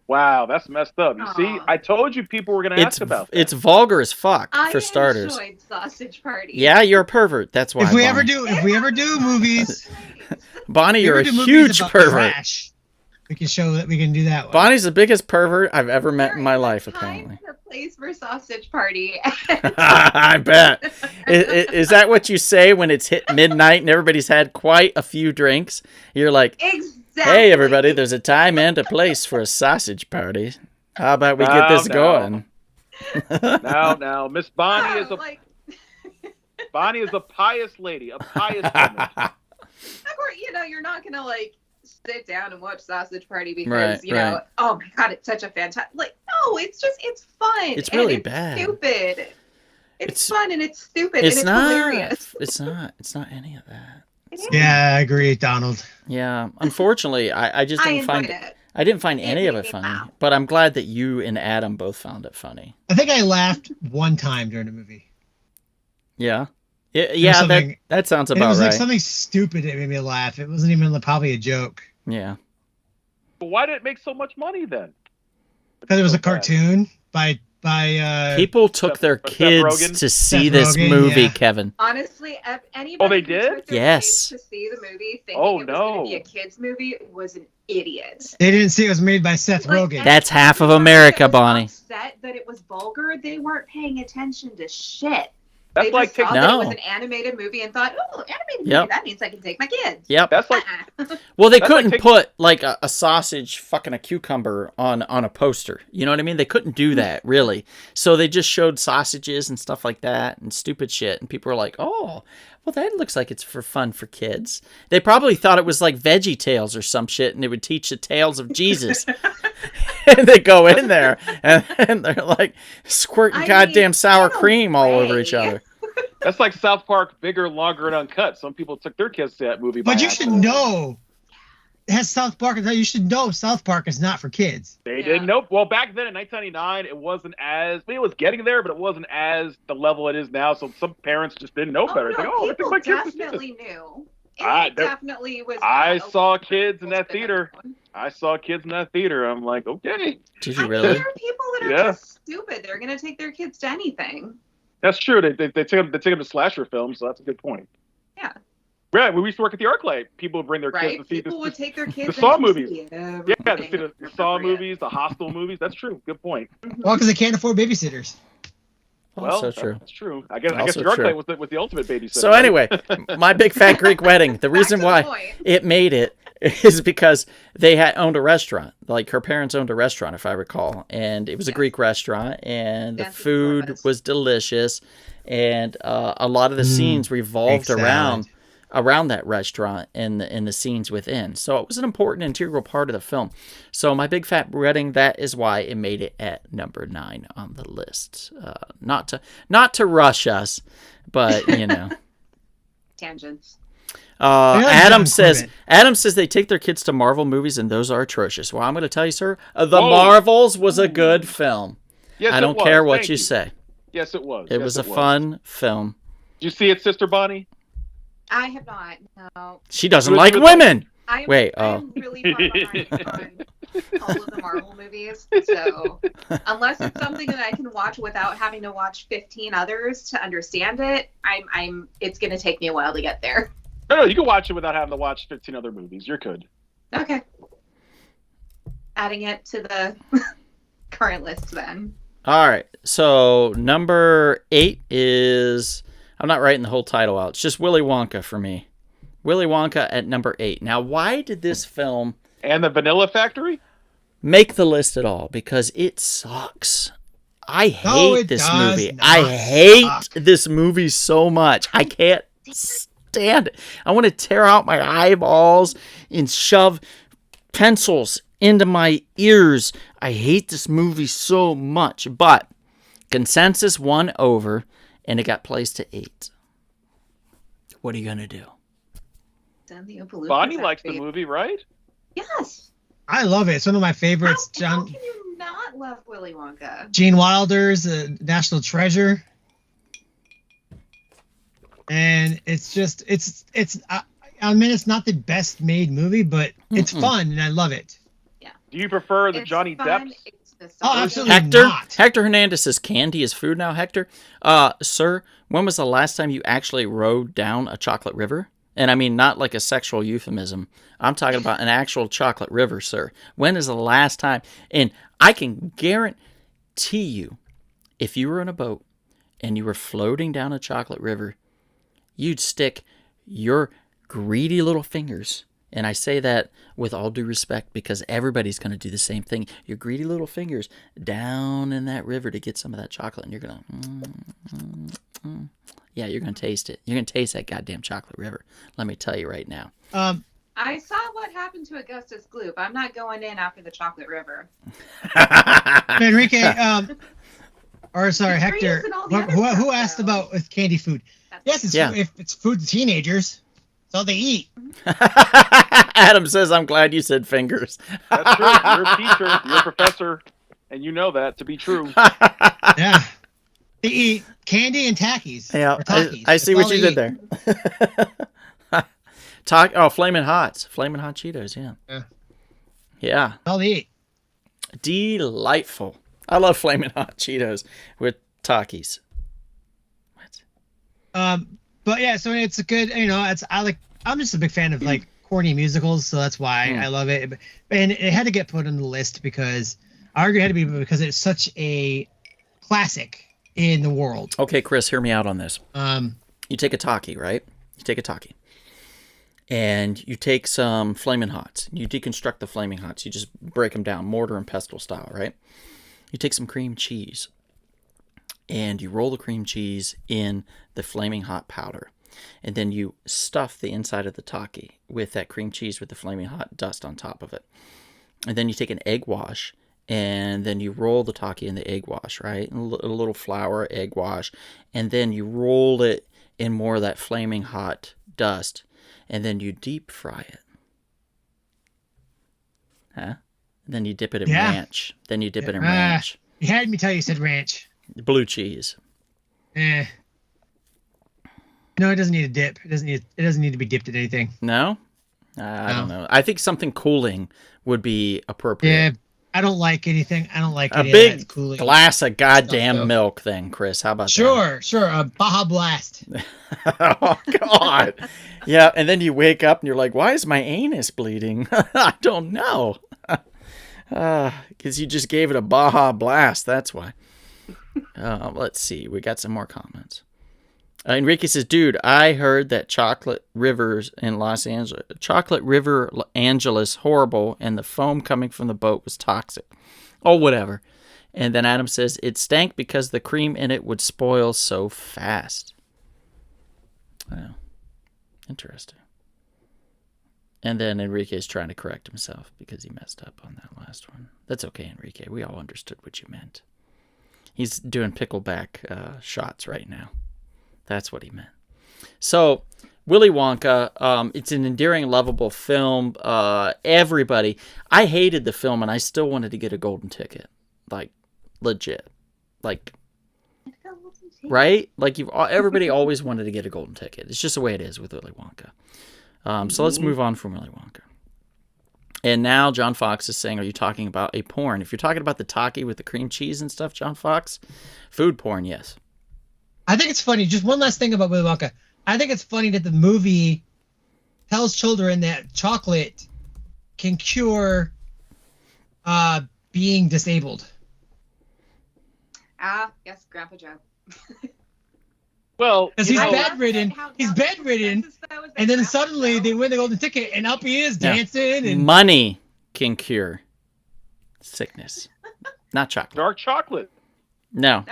Wow, that's messed up. You see, I told you people were going to ask about that. It's vulgar as fuck, for starters. I enjoyed Sausage Party. Yeah, you're a pervert. That's why. If we ever do movies, Bonnie, you're a huge pervert. Trash, we can show that we can do that one. Bonnie's the biggest pervert I've ever met in my life, apparently. Time and place for Sausage Party. I bet. Is that what you say when it's hit midnight and everybody's had quite a few drinks? You're like, Exactly. hey, everybody, there's a time and a place for a sausage party. How about we get this going? Now, Miss Bonnie is Bonnie is a pious lady, a pious woman. Of course, you're not gonna sit down and watch Sausage Party because Right, you know, right. oh my god, it's such a fantastic. Like, no, it's fun. It's and really it's bad. Stupid. It's It's- fun and it's stupid It's and it's not. hilarious. It's not. It's not any of that. It is. Yeah, I agree, Donald. Yeah. Unfortunately, I just I didn't find enjoyed it. I didn't find It any of made it me funny. laugh. But I'm glad that you and Adam both found it funny. I think I laughed one time during the movie. Yeah. Yeah. That something- that sounds And it about was right. like something stupid that made me laugh. It wasn't even probably a joke. Yeah. But why did it make so much money then? Because it was So a bad. cartoon by People took Seth- their Seth kids Rogen? to see Seth this Rogen, movie, yeah. Kevin. Honestly, anybody Oh, they who did? took their Yes. kids to see the movie thinking Oh, it was going no. to be a kids movie was an idiot. They didn't see it was made by Seth Like, Rogen. That's half of everybody America, that was Bonnie. Upset that it was vulgar. They weren't paying attention to shit. That's They like just saw taking that it No. was an animated movie and thought, oh, animated Yep. movie, that means I can take my kids. Yep. that's like Uh-uh. Well, they That's like couldn't taking- put like a sausage fucking a cucumber on a poster. You know what I mean? They couldn't do that, really. So they just showed sausages and stuff like that and stupid shit. And people were like, oh, well, that looks like it's for fun for kids. They probably thought it was like Veggie Tales or some shit and it would teach the tales of Jesus. And they go in there and they're like squirting I goddamn mean, sour in a cream all over way. each other. that's like South Park, bigger, longer, and uncut. Some people took their kids to that movie. But by you should accident. know. It has South Park. You should know South Park is not for kids. They Yeah. didn't know. Well, back then in 1999, it wasn't as. I mean, it was getting there, but it wasn't as the level it is now. So some parents just didn't know better. It's no, like, oh, I think people my kids. definitely knew. It I- there- definitely was. I not a saw lot of kids in people that spend theater. on. I saw kids in that theater. I'm like, okay, Did I you mean, really? there are people that are Yeah. just stupid. They're going to take their kids to anything. that's true. They take them to slasher films, so that's a good point. Yeah. Yeah, when we used to work at the ArcLight, people would bring their Right? kids to see People would take their kids Saw and movies. see Yeah, to everything see the Saw appropriate. movies, the Hostel movies. That's true. Good point. Well, because they can't afford babysitters. Well, Also true. That's true. I guess Also the true. ArcLight was the ultimate babysitter. So anyway, my big fat Greek wedding. The Back reason to the why point. it made it is because they had owned a restaurant. Like her parents owned a restaurant, if I recall, and it was a Yes. Greek restaurant, and the Fancy food service. was delicious, and a lot of the scenes revolved Greek around that restaurant and the scenes within. So it was an important integral part of the film. So my big fat wedding, that is why it made it at number 9 on the list. Not to rush us, but you know. Tangents. like Adam John says Corbett. they take their kids to Marvel movies and those are atrocious. Well, I'm going to tell you, sir, The Whoa. Marvels was a good film. Yes, I it don't was. care what Thank you say. Yes, it was. It Yes, was a fun film. Did you see it, Sister Bonnie? I have not. No. She doesn't It was- like it was- women. I am, Wait, I am really far behind on all of the Marvel movies. So unless it's something that I can watch without having to watch 15 others to understand it, it's going to take me a while to get there. No, you can watch it without having to watch 15 other movies. You're good. Okay. Adding it to the current list then. All right. So number 8 is, I'm not writing the whole title out. It's just Willy Wonka for me. Willy Wonka at number 8. Now, why did this film And the Vanilla Factory? make the list at all? Because it sucks. I hate No, it this does movie. not I hate suck. this movie so much. I can't stand it. I want to tear out my eyeballs and shove pencils into my ears. I hate this movie so much. But consensus won over, and it got placed to 8. What are you going to do? Then the Oompa Loompa Bonnie likes the Factory. movie, right? Yes. I love it. It's one of my How, favorites. how John can you not love Willy Wonka? Gene Wilder's National Treasure. And it's just I mean it's not the best made movie, but it's Mm-mm. fun and I love it. Do you prefer the It's Johnny fun, Depp's? it's Oh, nostalgic. absolutely. Hector not. Hernandez says candy is food now. Hector, sir, when was the last time you actually rode down a chocolate river? And I mean not like a sexual euphemism. I'm talking about an actual chocolate river, sir. When is the last time? And I can guarantee you, if you were in a boat and you were floating down a chocolate river, you'd stick your greedy little fingers, and I say that with all due respect because everybody's going to do the same thing, your greedy little fingers down in that river to get some of that chocolate, and you're going to, yeah, you're going to taste it. You're going to taste that goddamn chocolate river. Let me tell you right now. I saw what happened to Augustus Gloop. I'm not going in after the Chocolate River. Enrique, or sorry, Hector, and all the other who stuff, asked though. about with candy food? Yes, it's if it's food to teenagers, it's all they eat. Adam says, I'm glad you said fingers. That's true. You're a teacher, you're a professor, and you know that to be true. Yeah. They eat candy and Takis. Yeah, or Takis. I see That's what all you they did eat. there. Flamin' Hots. Flamin' Hot Cheetos, yeah. Yeah. That's all they eat. Delightful. I love Flamin' Hot Cheetos with Takis. What? But yeah, so it's a good, I'm just a big fan of like corny musicals, so that's why I love it. And it had to get put on the list because I argue it had to be because it's such a classic in the world. Okay, Chris, hear me out on this. Um, You take a Taki, right? You take a Taki. And you take some Flamin' Hots. You deconstruct the Flaming Hots. You just break them down, mortar and pestle style, right? You take some cream cheese. And you roll the cream cheese in the Flaming Hot powder. And then you stuff the inside of the Taki with that cream cheese with the Flaming Hot dust on top of it. And then you take an egg wash, and then you roll the Taki in the egg wash, right? A little flour, egg wash. And then you roll it in more of that Flaming Hot dust. And then you deep fry it. Huh? And then you dip it in ranch. Then you dip it in ranch. You had me tell you said ranch. Blue cheese. No, it doesn't need a dip. It doesn't need to be dipped in anything. No? I don't know. I think something cooling would be appropriate. Yeah, I don't like anything. I don't like A any big of that cooling glass of goddamn stuff, milk then, Chris. How about Sure. A Baja Blast. that? Oh, God. Yeah, and then you wake up and you're like, why is my anus bleeding? I don't know. Because you just gave it a Baja Blast. That's why. Let's see. We got some more comments. Enrique says, dude, I heard that Chocolate River Angeles horrible, and the foam coming from the boat was toxic. Oh, whatever. And then Adam says, it stank because the cream in it would spoil so fast. Wow. Interesting. And then Enrique is trying to correct himself because he messed up on that last one. That's okay, Enrique. We all understood what you meant. He's doing pickleback shots right now. That's what he meant. So, Willy Wonka, it's an endearing, lovable film. Everybody, I hated the film, and I still wanted to get a golden ticket. Like, legit. Like, right? Like, everybody always wanted to get a golden ticket. It's just the way it is with Willy Wonka. So let's move on from Willy Wonka. And now John Fox is saying, are you talking about a porn? If you're talking about the Taki with the cream cheese and stuff, John Fox, food porn, yes. I think it's funny. Just one last thing about Willy Wonka. I think it's funny that the movie tells children that chocolate can cure being disabled. Yes, Grandpa Joe. Well, because he's bedridden. He's bedridden, and then suddenly they win the golden ticket, and up he is dancing. And money can cure sickness, not chocolate. Dark chocolate. No,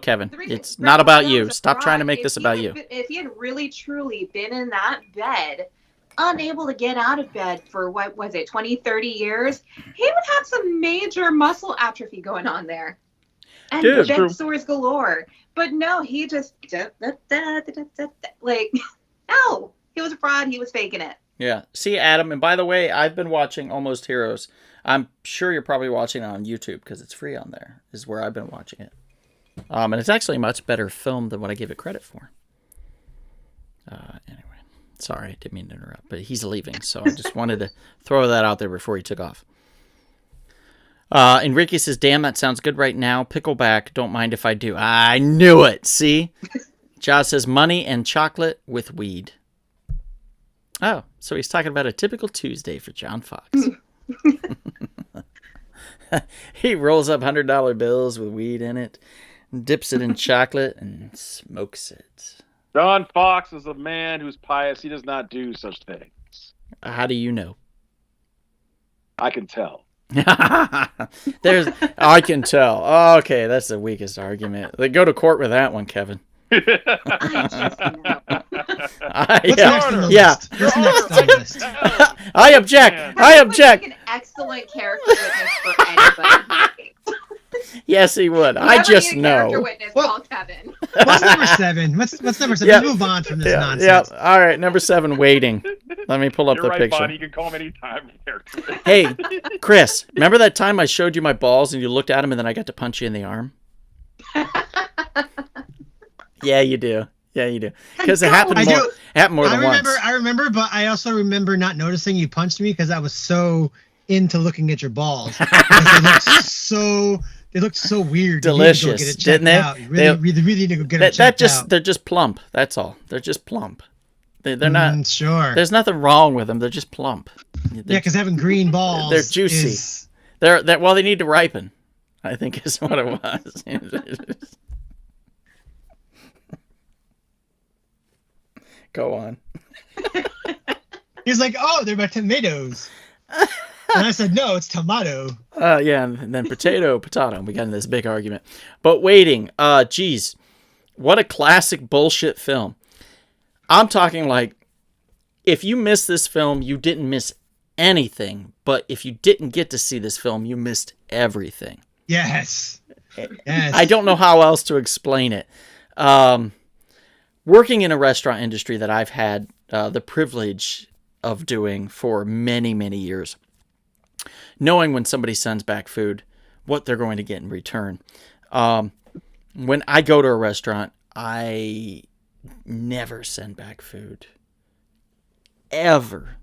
Kevin. It's not about you. Stop trying to make this about you. If he had really, truly been in that bed, unable to get out of bed for, what was it, 20, 30 years, he would have some major muscle atrophy going on there. And bed sores galore. But no, he just, like, no. He was a fraud. He was faking it. Yeah. See, Adam, and by the way, I've been watching Almost Heroes. I'm sure you're probably watching it on YouTube because it's free on there, is where I've been watching it. And it's actually a much better film than what I give it credit for. Anyway, sorry, I didn't mean to interrupt, but he's leaving, so I just wanted to throw that out there before he took off. Enrique says, damn, that sounds good right now. Pickleback, don't mind if I do. I knew it, see? Josh says, money and chocolate with weed. Oh, so he's talking about a typical Tuesday for John Fox. He rolls up $100 bills with weed in it, dips it in chocolate, and smokes it. John Fox is a man who's pious. He does not do such things. How do you know? I can tell. I can tell. Okay, that's the weakest argument. Go to court with that one, Kevin. I just know. What's next on the list? What's next on the list? I object. Man. I object. Like an excellent character witness for anybody. Yes, he would. I Whoever just need a character know. witness, Well- call Kevin. What's number 7? What's number 7? Yeah. Let's move on from this Yeah, nonsense. yeah. All right, number 7, waiting. Let me pull up You're the right, picture. Bonnie. You can call him anytime. Hey, Chris, remember that time I showed you my balls and you looked at them and then I got to punch you in the arm? Yeah, you do. Yeah, you do. Because it happened I more, do. happened more than once. I remember, but I also remember not noticing you punched me because I was so into looking at your balls. Because they looked so weird. You need to go Delicious, get it checked didn't they? out. You really need to go get it checked out. They're just plump. That's all. They're just plump. They're not. Sure. There's nothing wrong with them. They're just plump. Yeah, because having green balls. They're juicy. is- Well, they need to ripen, I think is what it was. Go on. He's like, oh, they're my tomatoes. And I said, no, it's tomato. Yeah, and then potato. We got in this big argument. But waiting, geez, what a classic bullshit film. I'm talking like, if you missed this film, you didn't miss anything. But if you didn't get to see this film, you missed everything. Yes. Yes. I don't know how else to explain it. Working in a restaurant industry that I've had the privilege of doing for many, many years, knowing when somebody sends back food, what they're going to get in return. When I go to a restaurant, I never send back food. Ever.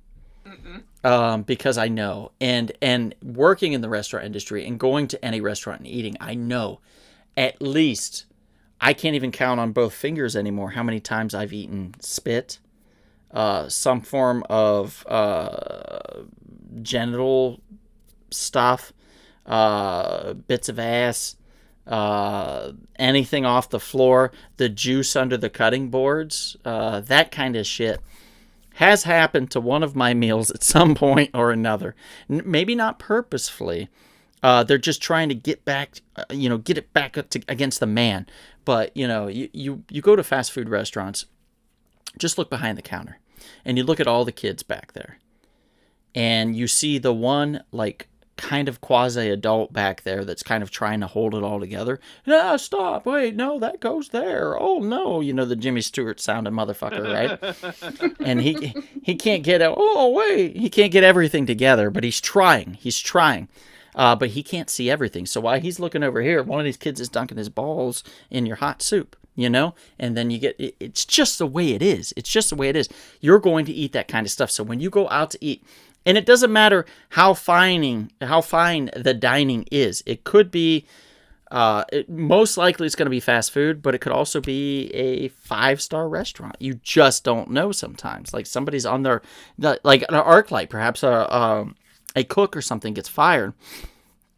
Because I know. And working in the restaurant industry and going to any restaurant and eating, I know at least, I can't even count on both fingers anymore how many times I've eaten spit, some form of genital stuff, bits of ass, anything off the floor, the juice under the cutting boards, that kind of shit has happened to one of my meals at some point or another. Maybe not purposefully. They're just trying to get back, get it back up against the man. But, you go to fast food restaurants, just look behind the counter, and you look at all the kids back there. And you see the one, kind of quasi-adult back there that's kind of trying to hold it all together. No, stop. Wait, no, that goes there. Oh, no. The Jimmy Stewart sounding motherfucker, right? And he can't get it. Oh, wait. He can't get everything together, but he's trying. He's trying. But he can't see everything. So while he's looking over here, one of these kids is dunking his balls in your hot soup, and then you get, it's just the way it is. It's just the way it is. You're going to eat that kind of stuff. So when you go out to eat, and it doesn't matter how fine the dining is. It could be, most likely it's going to be fast food, but it could also be a 5-star restaurant. You just don't know sometimes. Like somebody's on their, like an arc light, perhaps a cook or something gets fired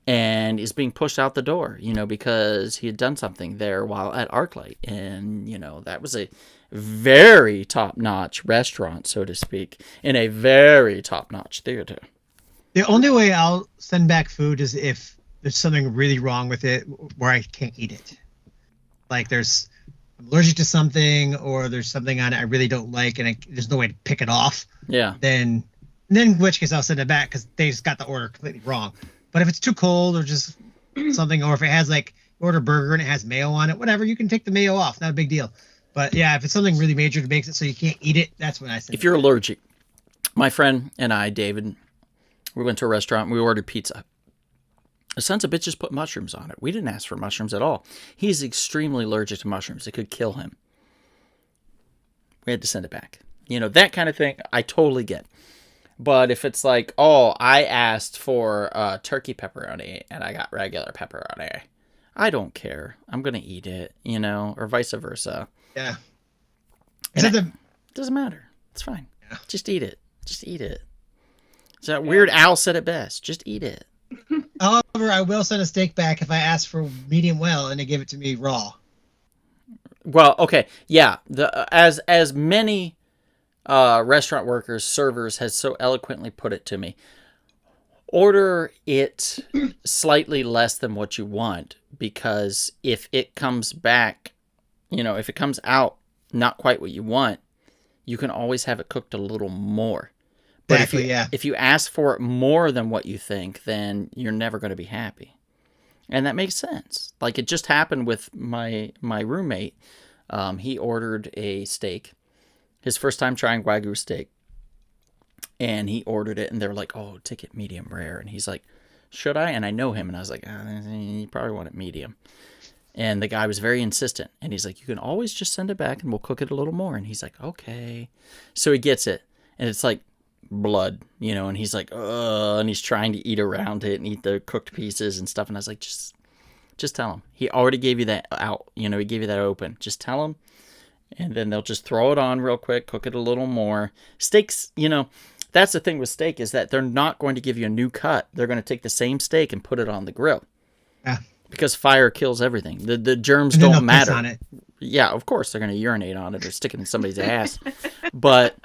and is being pushed out the door, because he had done something there while at ArcLight. And, that was a very top-notch restaurant, so to speak, in a very top-notch theater. The only way I'll send back food is if there's something really wrong with it where I can't eat it. Like I'm allergic to something, or there's something on it I really don't like, and there's no way to pick it off. Yeah. Then in which case I'll send it back because they just got the order completely wrong. But if it's too cold or just something, or if it has order burger and it has mayo on it, whatever, you can take the mayo off. Not a big deal. But yeah, if it's something really major that makes it so you can't eat it, that's when I send it. If you're allergic, my friend and I, David, we went to a restaurant and we ordered pizza. The sons of bitches put mushrooms on it. We didn't ask for mushrooms at all. He's extremely allergic to mushrooms. It could kill him. We had to send it back. That kind of thing, I totally get. But if it's like, oh, I asked for turkey pepperoni and I got regular pepperoni, I don't care. I'm going to eat it, or vice versa. Yeah. It doesn't matter. It's fine. Yeah. Just eat it. Just eat it. So Weird Al said it best. Just eat it. However, I will send a steak back if I ask for medium well and they give it to me raw. Well, okay. Yeah. As many restaurant workers, servers has so eloquently put it to me. Order it slightly less than what you want, because if it comes back, if it comes out not quite what you want, you can always have it cooked a little more. But Exactly, if you ask for it more than what you think, then you're never going to be happy. And that makes sense. Like, it just happened with my roommate. He ordered a steak, his first time trying Wagyu steak. And he ordered it, and they were like, oh, take it medium rare. And he's like, should I? And I know him, and I was like, you probably want it medium. And the guy was very insistent. And he's like, you can always just send it back, and we'll cook it a little more. And he's like, okay. So he gets it, and it's like blood, you know, and he's like, and he's trying to eat around it and eat the cooked pieces and stuff. And I was like, just tell him. He already gave you that out, you know, he gave you that open. Just tell him, and then they'll just throw it on real quick, cook it a little more. Steaks, you know, that's the thing with steak, is that they're not going to give you a new cut. They're going to take the same steak and put it on the grill. Yeah. Because fire kills everything. The germs And then don't they'll piss matter. on it. Yeah, of course they're going to urinate on it or stick it in somebody's ass. But,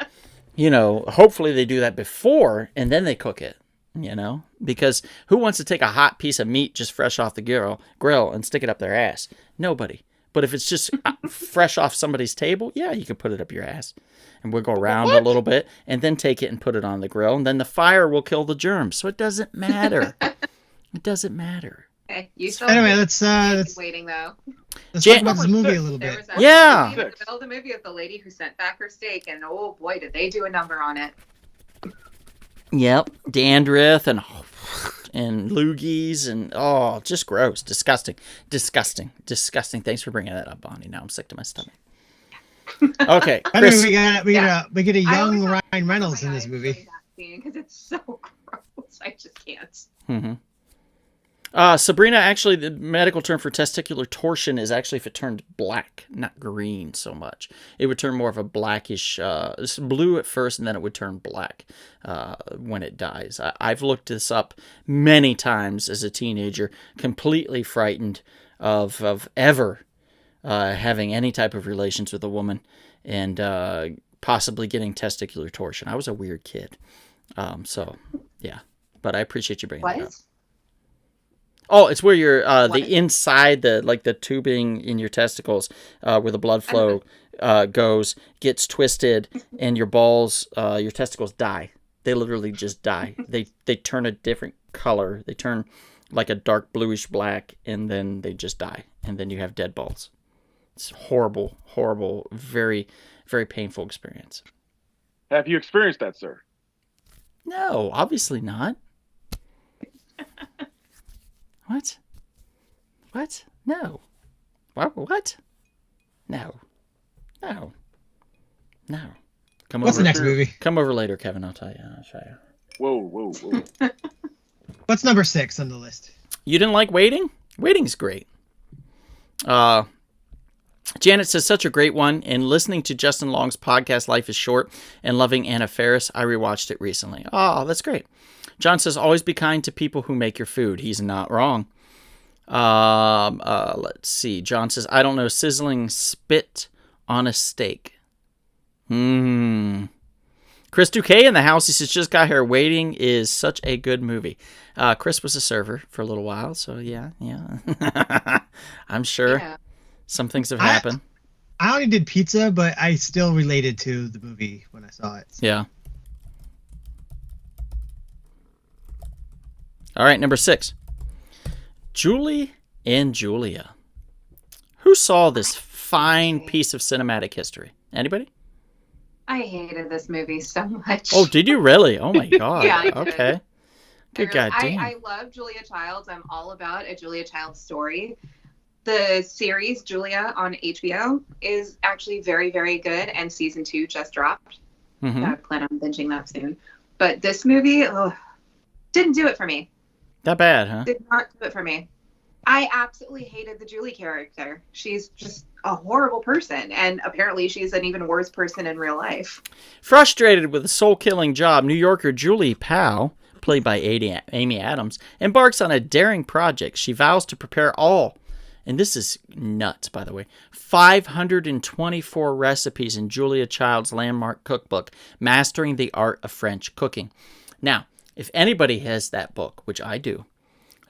you know, hopefully they do that before and then they cook it, you know? Because who wants to take a hot piece of meat just fresh off the grill and stick it up their ass? Nobody. But if it's just fresh off somebody's table, yeah, you can put it up your ass. And we'll go around a little bit and then take it and put it on the grill. And then the fire will kill the germs. So it doesn't matter. It doesn't matter. Okay, you still Anyway, let's waiting though. talk about this movie a little There bit. was actually Yeah. a scene in the middle of the movie of the lady who sent back her steak, and oh boy, did they do a number on it. Yep. Dandruff and loogies and, oh, just gross. Disgusting. Thanks for bringing that up, Bonnie. Now I'm sick to my stomach. Okay, Anyway, Chris. we get a I young always have Ryan Reynolds my in this eyes movie. during that scene because it's so gross. I just can't. Mm-hmm. Sabrina, actually, the medical term for testicular torsion is actually if it turned black, not green so much. It would turn more of a blackish, blue at first, and then it would turn black when it dies. I've looked this up many times as a teenager, completely frightened of ever having any type of relations with a woman and possibly getting testicular torsion. I was a weird kid. So, yeah. But I appreciate you bringing that up. What? Oh, it's where you're the inside, the tubing in your testicles, where the blood flow goes, gets twisted, and your balls, your testicles die. They literally just die. They turn a different color. They turn like a dark bluish black, and then they just die, and then you have dead balls. It's horrible, very, very painful experience. Have you experienced that, sir? No, obviously not. What? No. What? No. Come What's over. the next movie? Come over later, Kevin. I'll tell you. I'll show you. Whoa. What's number 6 on the list? You didn't like Waiting? Waiting's great. Janet says, such a great one. And listening to Justin Long's podcast, Life is Short, and loving Anna Faris, I rewatched it recently. Oh, that's great. John says, always be kind to people who make your food. He's not wrong. Let's see. John says, I don't know, sizzling spit on a steak. Chris Duquet in the house. He says, just got here. Waiting is such a good movie. Chris was a server for a little while, so yeah. I'm sure some things have happened. I only did pizza, but I still related to the movie when I saw it. Yeah. All right, number 6. Julie and Julia. Who saw this fine piece of cinematic history? Anybody? I hated this movie so much. Oh, did you really? Oh my God. Yeah, I did. Okay. Good goddamn. I love Julia Childs. I'm all about a Julia Childs story. The series Julia on HBO is actually very, very good, and season 2 just dropped. Mm-hmm. I plan on binging that soon. But this movie didn't do it for me. That bad, huh? Did not do it for me. I absolutely hated the Julie character. She's just a horrible person, and apparently she's an even worse person in real life. Frustrated with a soul-killing job, New Yorker Julie Powell, played by Amy Adams, embarks on a daring project. She vows to prepare all, and this is nuts, by the way, 524 recipes in Julia Child's landmark cookbook, Mastering the Art of French Cooking. Now, if anybody has that book, which I do,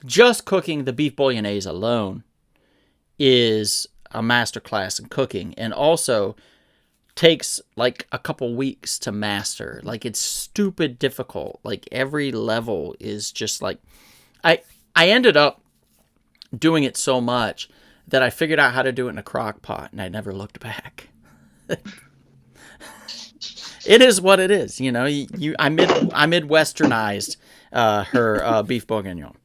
just cooking the beef bolognese alone is a masterclass in cooking. And also takes like a couple weeks to master. Like it's stupid difficult. Like every level is just like I ended up doing it so much that I figured out how to do it in a crock pot and I never looked back. It is what it is, you know. I Midwesternized her beef bourguignon.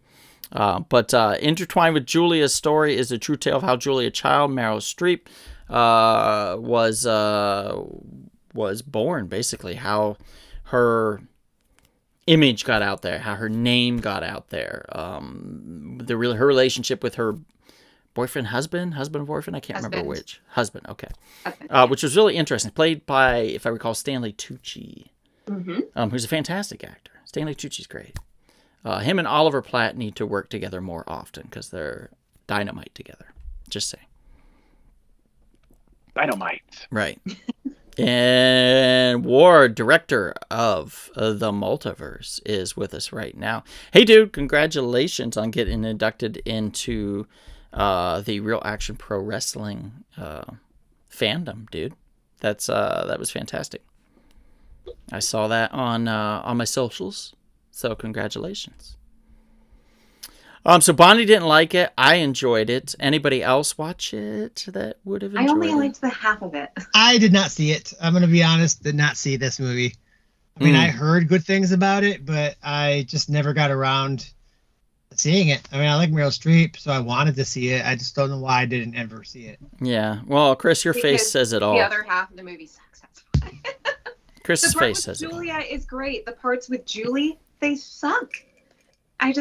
But intertwined with Julia's story is a true tale of how Julia Child, Meryl Streep, was born. Basically, how her image got out there, how her name got out there. Her relationship with her boyfriend, husband, boyfriend. I can't remember which. Husband. Okay. Which was really interesting. Played by, if I recall, Stanley Tucci, who's a fantastic actor. Stanley Tucci's great. Him and Oliver Platt need to work together more often because they're dynamite together. Just saying. Dynamite. Right. And Ward, director of The Multiverse, is with us right now. Hey, dude, congratulations on getting inducted into the Real Action Pro Wrestling fandom, dude. That was fantastic. I saw that on my socials. So congratulations. So Bonnie didn't like it. I enjoyed it. Anybody else watch it that would have enjoyed it? I only liked the half of it. I did not see it. I'm going to be honest, did not see this movie. I mean, I heard good things about it, but I just never got around to seeing it. I mean, I like Meryl Streep, so I wanted to see it. I just don't know why I didn't ever see it. Yeah. Well, Chris, your face says it all. The other half of the movie sucks. That's fine. Chris's face says it all. Julia is great. The parts with Julie, they suck. I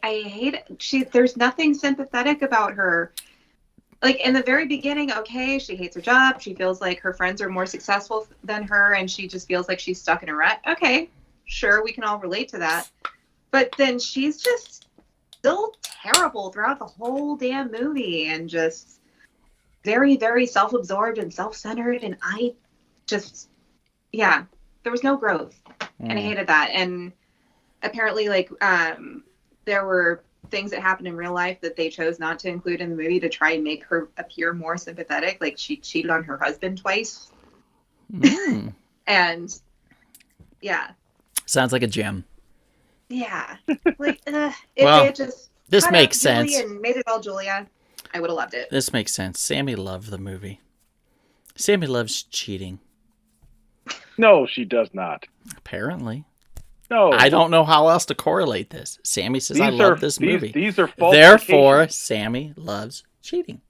hate it. There's nothing sympathetic about her. Like in the very beginning, okay, she hates her job. She feels like her friends are more successful than her, and she just feels like she's stuck in a rut. Okay, sure, we can all relate to that. But then she's just still terrible throughout the whole damn movie, and just very, very self-absorbed and self-centered. And there was no growth, and I hated that. And apparently, like, there were things that happened in real life that they chose not to include in the movie to try and make her appear more sympathetic. Like, she cheated on her husband twice. And, yeah. Sounds like a gem. Yeah. Like, if they had just this makes sense. And made it all Julia, I would have loved it. This makes sense. Sammy loved the movie. Sammy loves cheating. No, she does not. Apparently. No. I don't know how else to correlate this. Sammy says, I love this movie. These are falsifications. Therefore, Sammy loves cheating.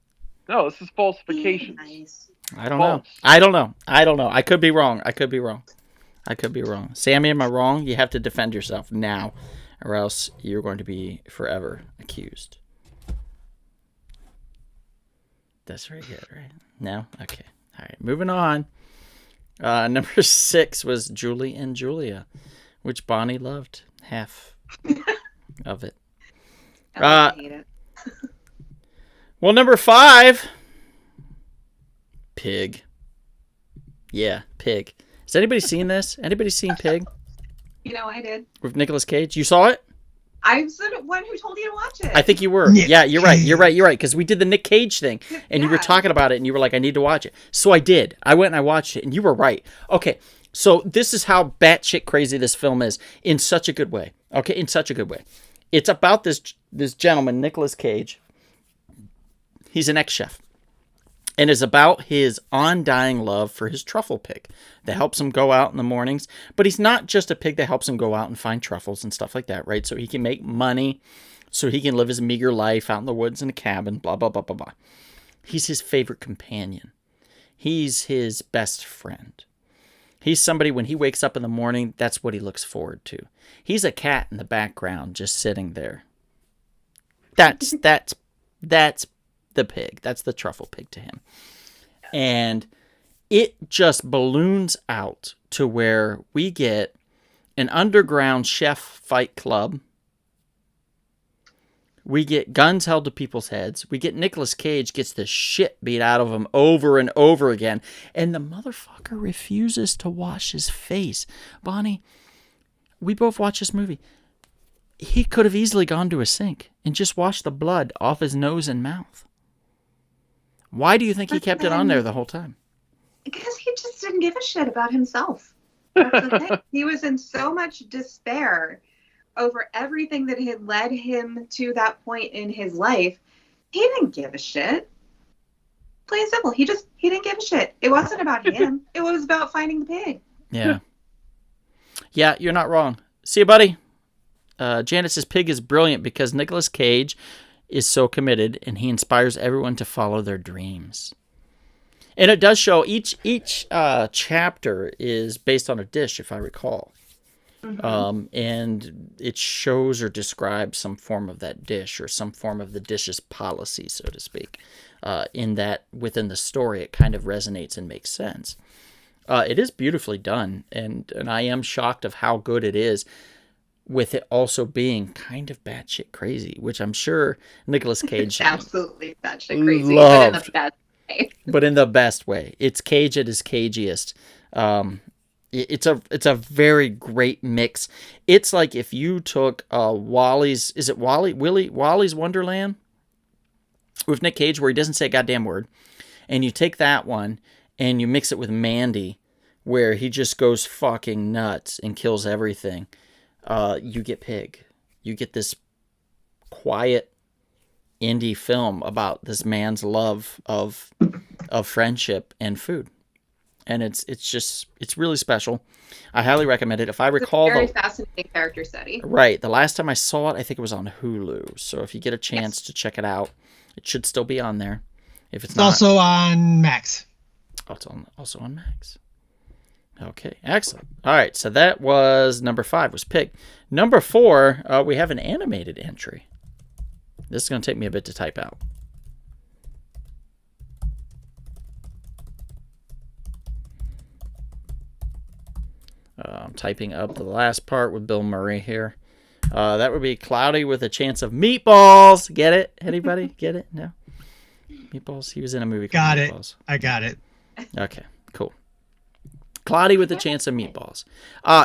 No, this is falsification. Nice. I don't know. I don't know. I could be wrong. Sammy, am I wrong? You have to defend yourself now, or else you're going to be forever accused. That's very good, right? No? Okay. All right. Moving on. Number 6 was Julie and Julia, which Bonnie loved half of it. I hate it. Well, number 5, Pig. Yeah, Pig. Has anybody seen this? Anybody seen Pig? You know, I did. With Nicolas Cage? You saw it? I was the one who told you to watch it. I think you were. Yeah, you're right. Because we did the Nick Cage thing, and you were talking about it, and you were like, I need to watch it. So I did. I went and I watched it, and you were right. Okay, so this is how batshit crazy this film is, in such a good way. Okay, in such a good way. It's about this gentleman, Nicolas Cage. He's an ex-chef. And is about his undying love for his truffle pig that helps him go out in the mornings. But he's not just a pig that helps him go out and find truffles and stuff like that, right? So he can make money, so he can live his meager life out in the woods in a cabin, blah, blah, blah, blah, blah. He's his favorite companion. He's his best friend. He's somebody, when he wakes up in the morning, that's what he looks forward to. He's a cat in the background just sitting there. That's the pig. That's the truffle pig to him. And it just balloons out to where we get an underground chef fight club. We get guns held to people's heads. We get Nicolas Cage gets the shit beat out of him over and over again. And the motherfucker refuses to wash his face. Bonnie, we both watched this movie. He could have easily gone to a sink and just washed the blood off his nose and mouth. Why do you think he kept it on there the whole time? Because he just didn't give a shit about himself. That's the thing. He was in so much despair over everything that had led him to that point in his life. He didn't give a shit. Plain and simple. He didn't give a shit. It wasn't about him. It was about finding the pig. Yeah. Yeah, you're not wrong. See you, buddy. Janice's pig is brilliant because Nicolas Cage is so committed and he inspires everyone to follow their dreams. And it does show each chapter is based on a dish, if I recall. Mm-hmm. And it shows or describes some form of that dish or some form of the dish's policy, so to speak. In that within the story, it kind of resonates and makes sense. It is beautifully done, and I am shocked of how good it is, with it also being kind of batshit crazy, which I'm sure Nicolas Cage absolutely batshit crazy, loved, but in the best way. But in the best way. It's Cage at his cagiest. It's a very great mix. It's like if you took Wally's Wonderland with Nick Cage, where he doesn't say a goddamn word, and you take that one and you mix it with Mandy, where he just goes fucking nuts and kills everything. You get Pig. You get this quiet indie film about this man's love of friendship and food. And it's really special. I highly recommend it. If I recall, it's a very fascinating character study. Right. The last time I saw it, I think it was on Hulu. So if you get a chance to check it out, it should still be on there. If it's not, also on Max. Oh, it's also on Max. Okay, excellent. All right, so that was number 5 was Pig. Number 4, we have an animated entry. This is going to take me a bit to type out. I'm typing up the last part with Bill Murray here. That would be Cloudy with a Chance of Meatballs. Get it? Anybody get it? No? Meatballs? He was in a movie called Meatballs. I got it. Okay, cool. Cloudy with a Chance of Meatballs.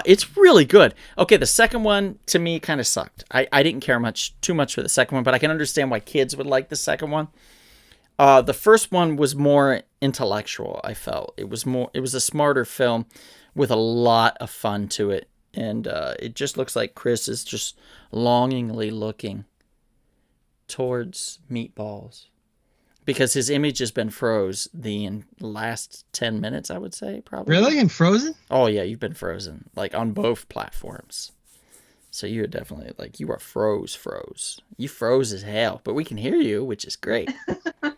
It's really good. Okay, the second one to me kind of sucked. I didn't care too much for the second one, but I can understand why kids would like the second one. The first one was more intellectual, I felt. It was a smarter film with a lot of fun to it. And it just looks like Chris is just longingly looking towards meatballs. Because his image has been froze the last 10 minutes, I would say, probably. Really? I'm frozen? Oh, yeah, you've been frozen. Like, on both platforms. So you're definitely, like, you are froze. You froze as hell. But we can hear you, which is great. All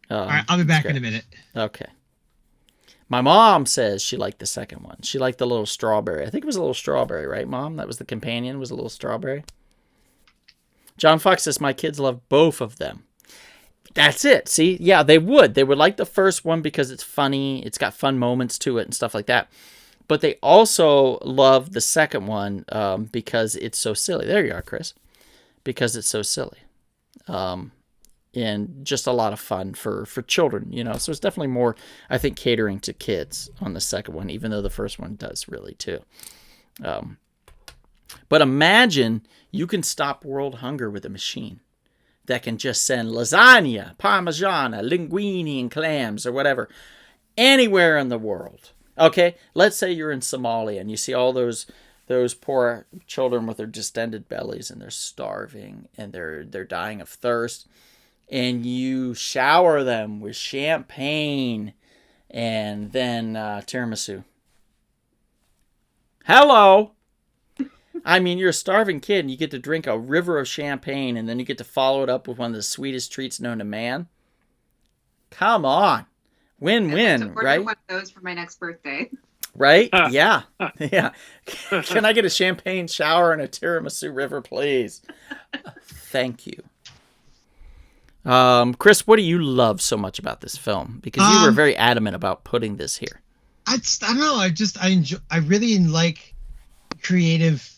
right, I'll be back in a minute. Okay. My mom says she liked the second one. She liked the little strawberry. I think it was a little strawberry, right, Mom? That was the companion, was a little strawberry. John Fox says, my kids love both of them. That's it. See? Yeah, they would. They would like the first one because it's funny. It's got fun moments to it and stuff like that. But they also love the second one because it's so silly. There you are, Chris. Because it's so silly. And just a lot of fun for children, you know. So it's definitely more, I think, catering to kids on the second one, even though the first one does really too. But imagine you can stop world hunger with a machine that can just send lasagna, parmigiana, linguine, and clams, or whatever, anywhere in the world. Okay? Let's say you're in Somalia and you see all those poor children with their distended bellies and they're starving and they're dying of thirst. And you shower them with champagne and then tiramisu. Hello! I mean, you're a starving kid and you get to drink a river of champagne and then you get to follow it up with one of the sweetest treats known to man. Come on. Win-win, right? One of those for my next birthday. Right? Yeah. Yeah. Can I get a champagne shower and a tiramisu river, please? Thank you. Chris, what do you love so much about this film? Because you were very adamant about putting this here. I don't know. I really like creative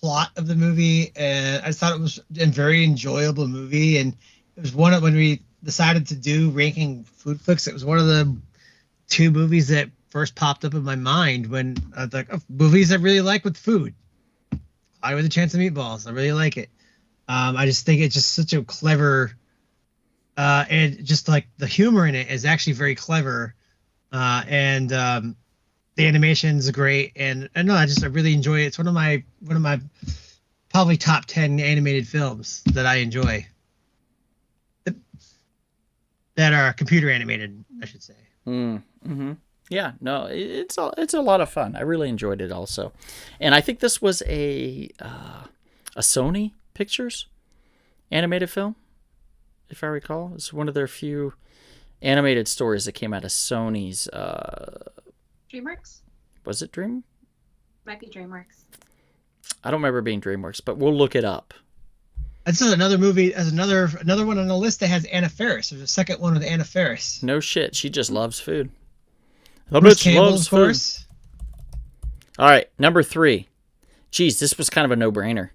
plot of the movie, and I thought it was a very enjoyable movie. And it was when we decided to do ranking food flicks, it was one of the 2 movies that first popped up in my mind when I was like, movies I really like with food. I with a Chance of Meatballs. I really like it. I just think it's just such a clever, and just like the humor in it is actually very clever. And The animation's great, and no, I really enjoy it. It's one of my probably top 10 animated films that I enjoy. That are computer animated, I should say. Mm-hmm. Yeah, no, it's a lot of fun. I really enjoyed it also, and I think this was a Sony Pictures animated film, if I recall. It's one of their few animated stories that came out of Sony's. DreamWorks. Was it Dream? Might be DreamWorks. I don't remember it being DreamWorks, but we'll look it up. This is another movie, as another one on the list that has Anna Faris. There's a second one with Anna Faris. No shit, she just loves food. The bitch Campbell, loves food. Course. All right, number 3. Geez, this was kind of a no-brainer.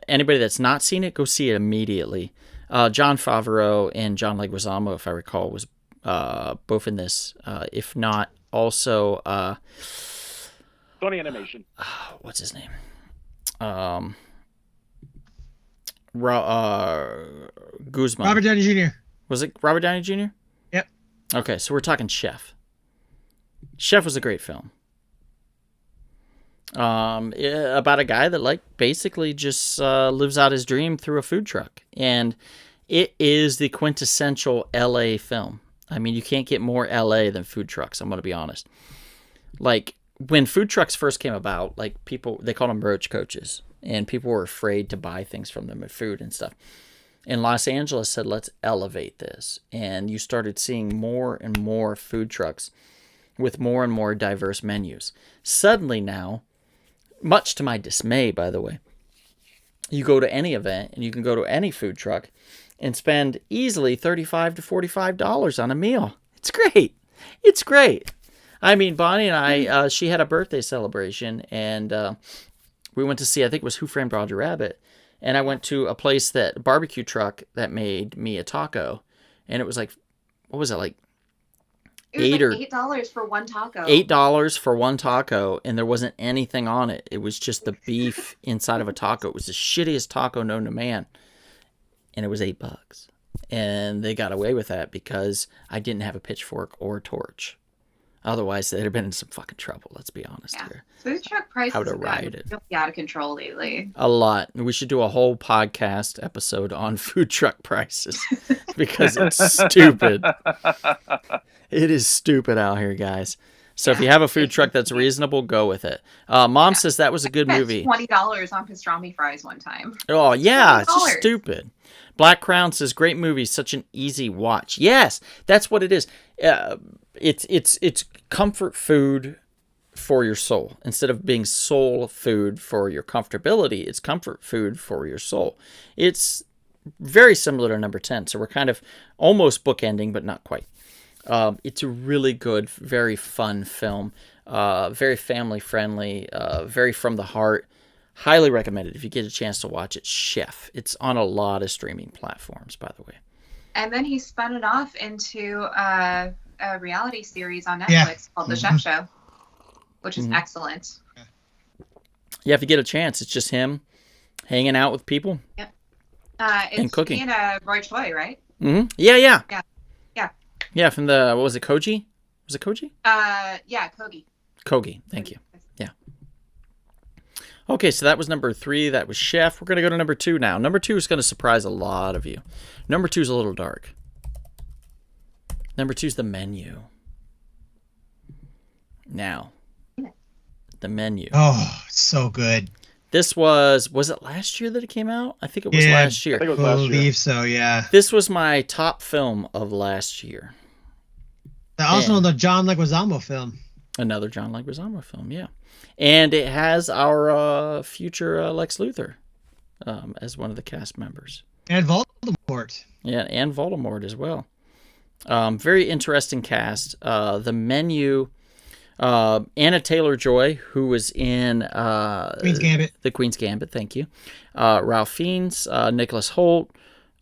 Anybody that's not seen it, go see it immediately. Jon Favreau and John Leguizamo, if I recall, was both in this. If not, also Sony Animation. What's his name? Guzman. Robert Downey Jr. Was it Robert Downey Jr.? Yep. Okay, so we're talking Chef. Chef was a great film. About a guy that basically just lives out his dream through a food truck, and it is the quintessential LA film. I mean, you can't get more LA than food trucks. I'm gonna be honest. When food trucks first came about, people, they called them roach coaches, and people were afraid to buy things from them, food and stuff. And Los Angeles said, let's elevate this. And you started seeing more and more food trucks with more and more diverse menus. Suddenly now, much to my dismay, by the way, you go to any event and you can go to any food truck and spend easily $35 to $45 on a meal. It's great. It's great. I mean, Bonnie and I, she had a birthday celebration, and we went to see, I think it was Who Framed Roger Rabbit, and I went to a barbecue truck that made me a taco, and it was what was it, $8 for one taco. $8 for one taco, and there wasn't anything on it. It was just the beef inside of a taco. It was the shittiest taco known to man, and it was $8. And they got away with that because I didn't have a pitchfork or a torch. Otherwise, they'd have been in some fucking trouble. Let's be honest here. Food truck prices have gotten really out of control lately. A lot. We should do a whole podcast episode on food truck prices because it's stupid. It is stupid out here, guys. So if you have a food truck that's reasonable, go with it. Mom says that was a good movie. $20 on pastrami fries one time. Oh, yeah. It's just stupid. Black Crown says, great movie, such an easy watch. Yes, that's what it is. It's comfort food for your soul. Instead of being soul food for your comfortability, it's comfort food for your soul. It's very similar to number 10, so we're kind of almost bookending, but not quite. It's a really good, very fun film, very family-friendly, very from the heart. Highly recommended if you get a chance to watch it. Chef. It's on a lot of streaming platforms, by the way. And then he spun it off into a reality series on Netflix called The Chef Show, which is excellent. Yeah, if you get a chance, it's just him hanging out with people. Yep. And cooking. He and Roy Choi, right? Mm-hmm. Yeah. Yeah. Yeah, from the, what was it, Koji? Was it Koji? Yeah, Kogi. Kogi, thank you. Yeah. Okay, so that was number 3. That was Chef. We're going to go to number 2 now. Number 2 is going to surprise a lot of you. Number 2 is a little dark. Number 2 is The Menu. Now, The Menu. Oh, it's so good. This was it last year that it came out? I think it was last year. I think it was last year. I believe so, yeah. This was my top film of last year. Also the John Leguizamo film. Another John Leguizamo film, yeah. And it has our future Lex Luthor as one of the cast members. And Voldemort. Yeah, and Voldemort as well. Very interesting cast. The Menu, Anna Taylor-Joy, who was in Queen's Gambit. The Queen's Gambit, thank you. Ralph Fiennes, Nicholas Hoult,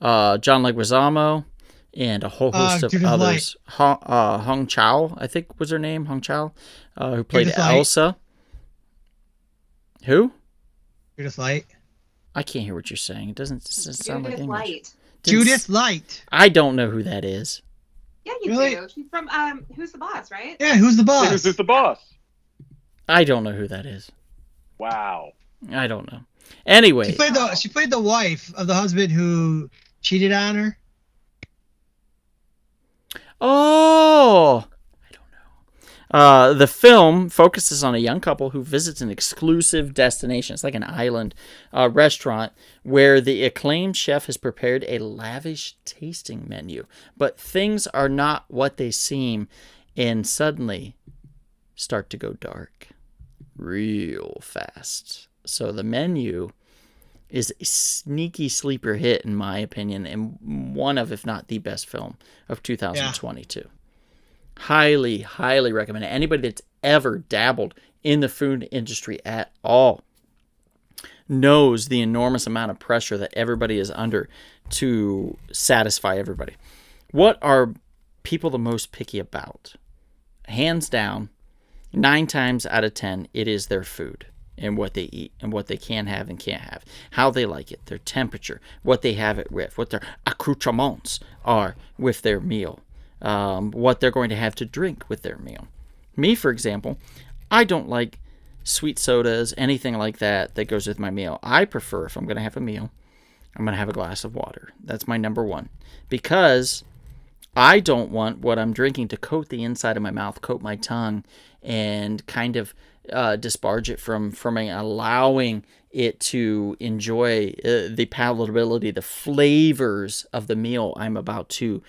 John Leguizamo, and a whole host of others. Hong Chau, I think was her name, Hong Chau, who played Elsa. Who? Judith Light. I can't hear what you're saying. It doesn't sound like English. Light. Judith Light. I don't know who that is. Yeah, you Really? do. She's from Who's the Boss, right? Yeah, who's the boss? Who's the boss? I don't know who that is. Wow. I don't know. Anyway, She played the wife of the husband who cheated on her. oh, I don't know. The film focuses on a young couple who visits an exclusive destination. It's like an island restaurant where the acclaimed chef has prepared a lavish tasting menu. But things are not what they seem, and suddenly start to go dark real fast. So the menu is a sneaky sleeper hit, in my opinion, and one of, if not the best film of 2022. Highly, highly recommend it. Anybody that's ever dabbled in the food industry at all knows the enormous amount of pressure that everybody is under to satisfy everybody. What are people the most picky about? Hands down, 9 times out of 10, it is their food and what they eat and what they can have and can't have, how they like it, their temperature, what they have it with, what their accoutrements are with their meal, what they're going to have to drink with their meal. Me, for example, I don't like sweet sodas, anything like that that goes with my meal. I prefer, if I'm going to have a meal, I'm going to have a glass of water. That's my number one, because I don't want what I'm drinking to coat the inside of my mouth, coat my tongue, and kind of disparage it from allowing it to enjoy the palatability, the flavors of the meal I'm about to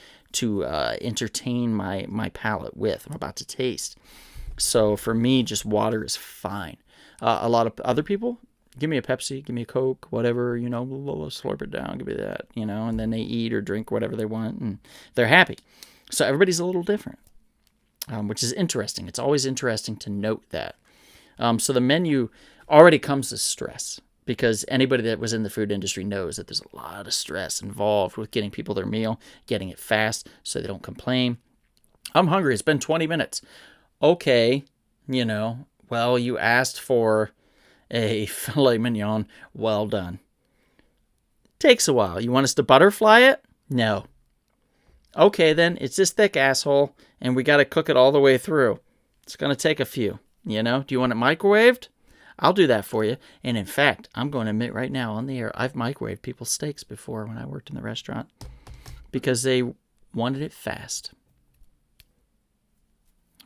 entertain my palate with, I'm about to taste. So for me, just water is fine. A lot of other people, give me a Pepsi, give me a Coke, whatever, slurp it down, give me that, and then they eat or drink whatever they want, and they're happy. So everybody's a little different, which is interesting. It's always interesting to note that. So the menu already comes with stress, because anybody that was in the food industry knows that there's a lot of stress involved with getting people their meal, getting it fast so they don't complain. I'm hungry. It's been 20 minutes. Okay, well, you asked for a filet mignon. Well done. Takes a while. You want us to butterfly it? No. Okay, then, it's this thick, asshole, and we got to cook it all the way through. It's going to take a few, Do you want it microwaved? I'll do that for you. And in fact, I'm going to admit right now on the air, I've microwaved people's steaks before when I worked in the restaurant because they wanted it fast.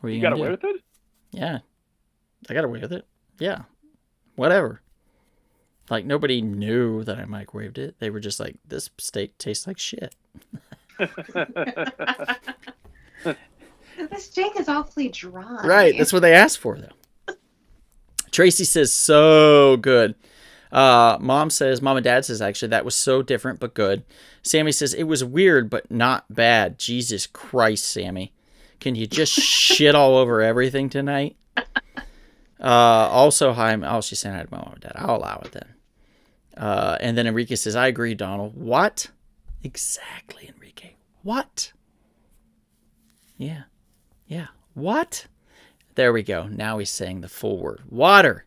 What are you got away with it? Yeah. I got away with it. Yeah. Whatever. Like, nobody knew that I microwaved it. They were just like, this steak tastes like shit. This steak is awfully dry. Right. That's what they asked for, though. Tracy says, so good. Mom and Dad says, actually, that was so different, but good. Sammy says, it was weird, but not bad. Jesus Christ, Sammy. Can you just shit all over everything tonight? Also, hi. She's saying hi to my mom and dad. I'll allow it then. And then Enrique says, I agree, Donald. What? Exactly, Enrique. What? Yeah. What? There we go. Now he's saying the full word. Water.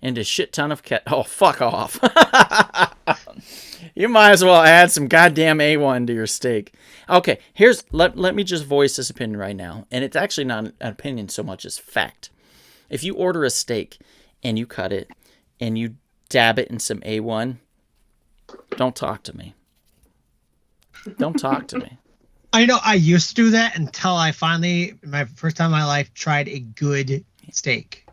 And a shit ton of Oh, fuck off. You might as well add some goddamn A1 to your steak. Okay, let me just voice this opinion right now. And it's actually not an opinion so much as fact. If you order a steak and you cut it and you dab it in some A1, don't talk to me. Don't talk to me. I know I used to do that until I finally, my first time in my life, tried a good steak.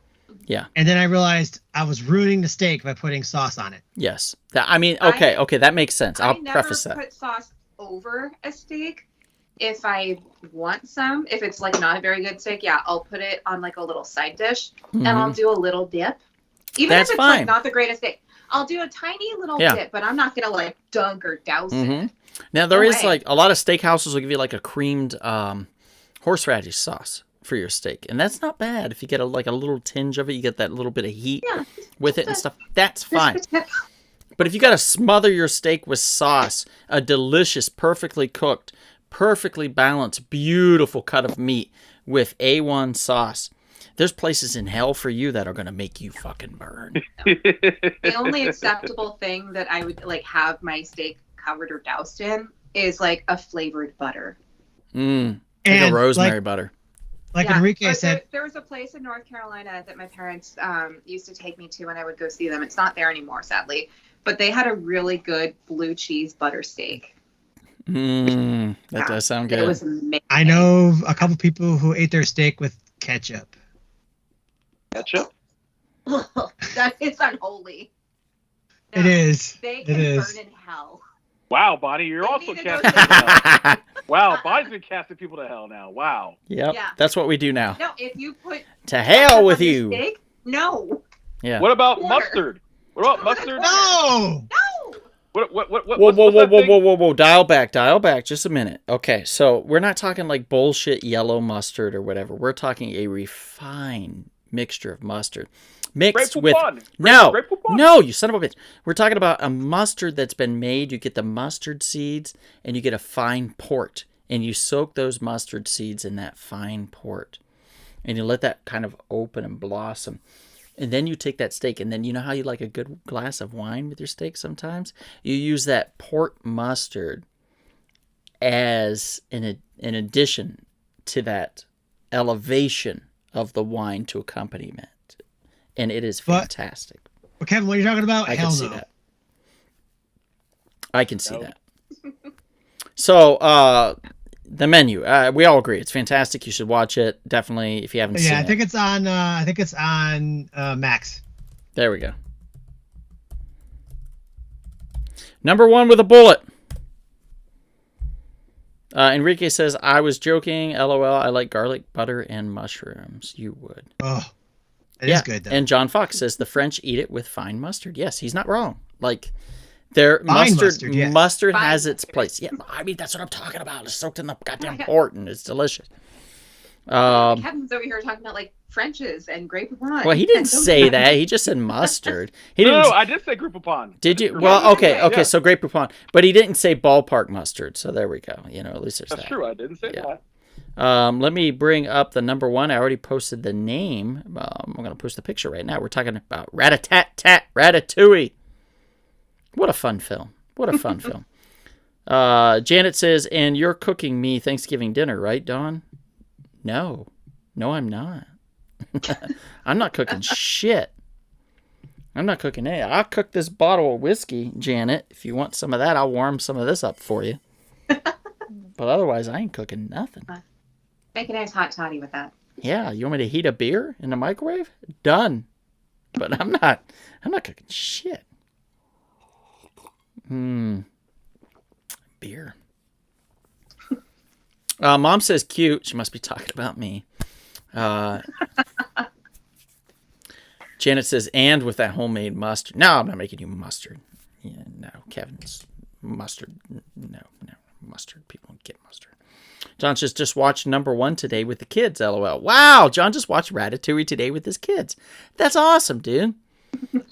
Yeah. And then I realized I was ruining the steak by putting sauce on it. Yes. Okay, that makes sense. I'll preface that. I never put sauce over a steak. If I want some, if it's like not a very good steak, yeah, I'll put it on like a little side dish and I'll do a little dip. Even That's if it's fine. like not the greatest steak, I'll do a tiny little dip, but I'm not going to like dunk or douse it. Now, there is like a lot of steakhouses will give you like a creamed horseradish sauce for your steak. And that's not bad. If you get a little tinge of it, you get that little bit of heat with it and stuff. That's fine. But if you got to smother your steak with sauce, a delicious, perfectly cooked, perfectly balanced, beautiful cut of meat with A1 sauce, there's places in hell for you that are going to make you fucking burn. The only acceptable thing that I would like have my steak covered or doused in is like a flavored butter. Like a rosemary butter. Like Enrique said, there was a place in North Carolina that my parents used to take me to when I would go see them. It's not there anymore, sadly, but they had a really good blue cheese butter steak. That does sound good. It was amazing. I know a couple people who ate their steak with ketchup. Ketchup? That is unholy. No, it is. They can burn in hell. Wow, Bonnie, you're also casting people to hell. Wow, Bonnie's been casting people to hell now. Wow. Yep, yeah. That's what we do now. No, if you put to hell with you. Steak, no. Yeah. What about mustard? What about mustard? No. No. Whoa! Dial back just a minute. Okay, so we're not talking like bullshit yellow mustard or whatever. We're talking a refined mixture of mustard. Mixed with no, you son of a bitch. We're talking about a mustard that's been made. You get the mustard seeds and you get a fine port, and you soak those mustard seeds in that fine port, and you let that kind of open and blossom, and then you take that steak, and then you know how you like a good glass of wine with your steak. Sometimes you use that port mustard as an addition to that elevation of the wine to accompaniment. And it is fantastic. But Kevin, what are you talking about? I can see that. I can see that. So, the menu. We all agree it's fantastic. You should watch it. Definitely, if you haven't seen it. Yeah, I think it's on Max. There we go. Number 1 with a bullet. Enrique says, I was joking. LOL. I like garlic, butter, and mushrooms. You would. Oh. It is good, though. And John Fox says the French eat it with fine mustard. Yes, he's not wrong. Like, their mustard has its place. Yeah, I mean, that's what I'm talking about. It's soaked in the goddamn port, and it's delicious. Kevin's over here talking about, like, French's and Grey Poupon. Well, he didn't say that. He just said mustard. He didn't. No, I did say Grey Poupon. Did you? Well, okay, so Grey Poupon. But he didn't say ballpark mustard, so there we go. You know, at least there's that. That's true, I didn't say that. Let me bring up the number 1. I already posted the name. I'm going to post the picture right now. We're talking about Rat-a-tat-tat, Ratatouille. What a fun film. Film. Janet says, and you're cooking me Thanksgiving dinner, right, Dawn? No, I'm not. I'm not cooking shit. I'm not cooking it. I'll cook this bottle of whiskey, Janet. If you want some of that, I'll warm some of this up for you. But otherwise, I ain't cooking nothing. Make a nice hot toddy with that. Yeah, you want me to heat a beer in the microwave? Done. But I'm not cooking shit. Beer. Mom says cute. She must be talking about me. Janet says, and with that homemade mustard. No, I'm not making you mustard. Yeah, no, Kevin's mustard. No, mustard. People don't get mustard. John just watched number 1 today with the kids, LOL. Wow, John just watched Ratatouille today with his kids. That's awesome, dude.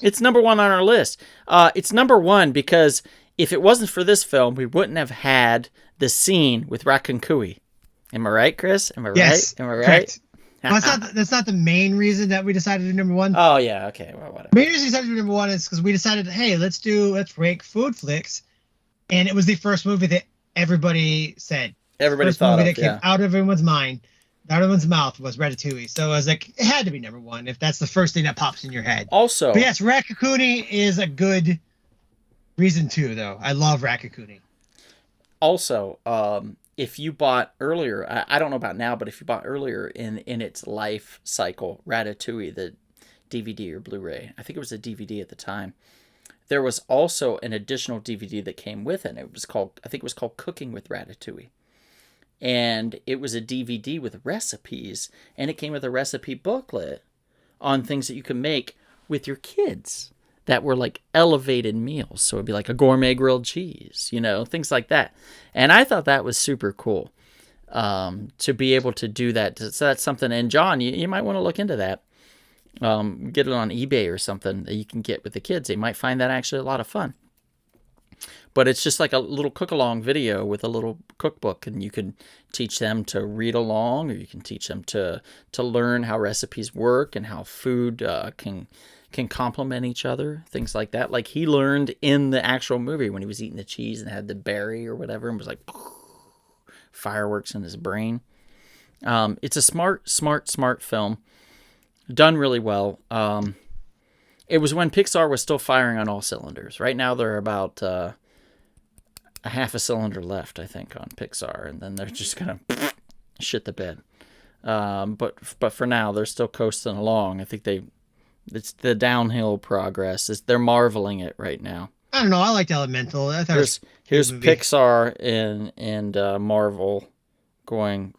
It's number 1 on our list. It's number 1 because if it wasn't for this film, we wouldn't have had the scene with Ratatouille. Am I right, Chris? Am I right? Am I right? Correct. Well, that's not the main reason that we decided to do number 1. Oh, yeah, okay. Well, whatever. The main reason we decided to do number 1 is because we decided, hey, let's rank food flicks. And it was the first movie that everybody said. Everybody thought movie that came out of everyone's mind, out of everyone's mouth was Ratatouille. So I was like, it had to be number 1 if that's the first thing that pops in your head. Also, but yes, Ratatouille is a good reason too, though. I love Ratatouille. Also, if you bought earlier, I don't know about now, but if you bought earlier in its life cycle, Ratatouille, the DVD or Blu-ray, I think it was a DVD at the time. There was also an additional DVD that came with it. I think it was called Cooking with Ratatouille. And it was a DVD with recipes, and it came with a recipe booklet on things that you can make with your kids that were like elevated meals. So it'd be like a gourmet grilled cheese, things like that. And I thought that was super cool to be able to do that. So that's something. And John, you might want to look into that. Get it on eBay or something that you can get with the kids. They might find that actually a lot of fun. But it's just like a little cook-along video with a little cookbook, and you can teach them to read along, or you can teach them to learn how recipes work and how food can complement each other, things like that. Like he learned in the actual movie when he was eating the cheese and had the berry or whatever, and was like fireworks in his brain. It's a smart film, done really well. It was when Pixar was still firing on all cylinders. Right now they're about a half a cylinder left, I think, on Pixar, and then they're just gonna shit the bed. But for now they're still coasting along. I think it's the downhill progress. They're marveling it right now. I don't know. I liked Elemental. I thought here's Pixar and Marvel going.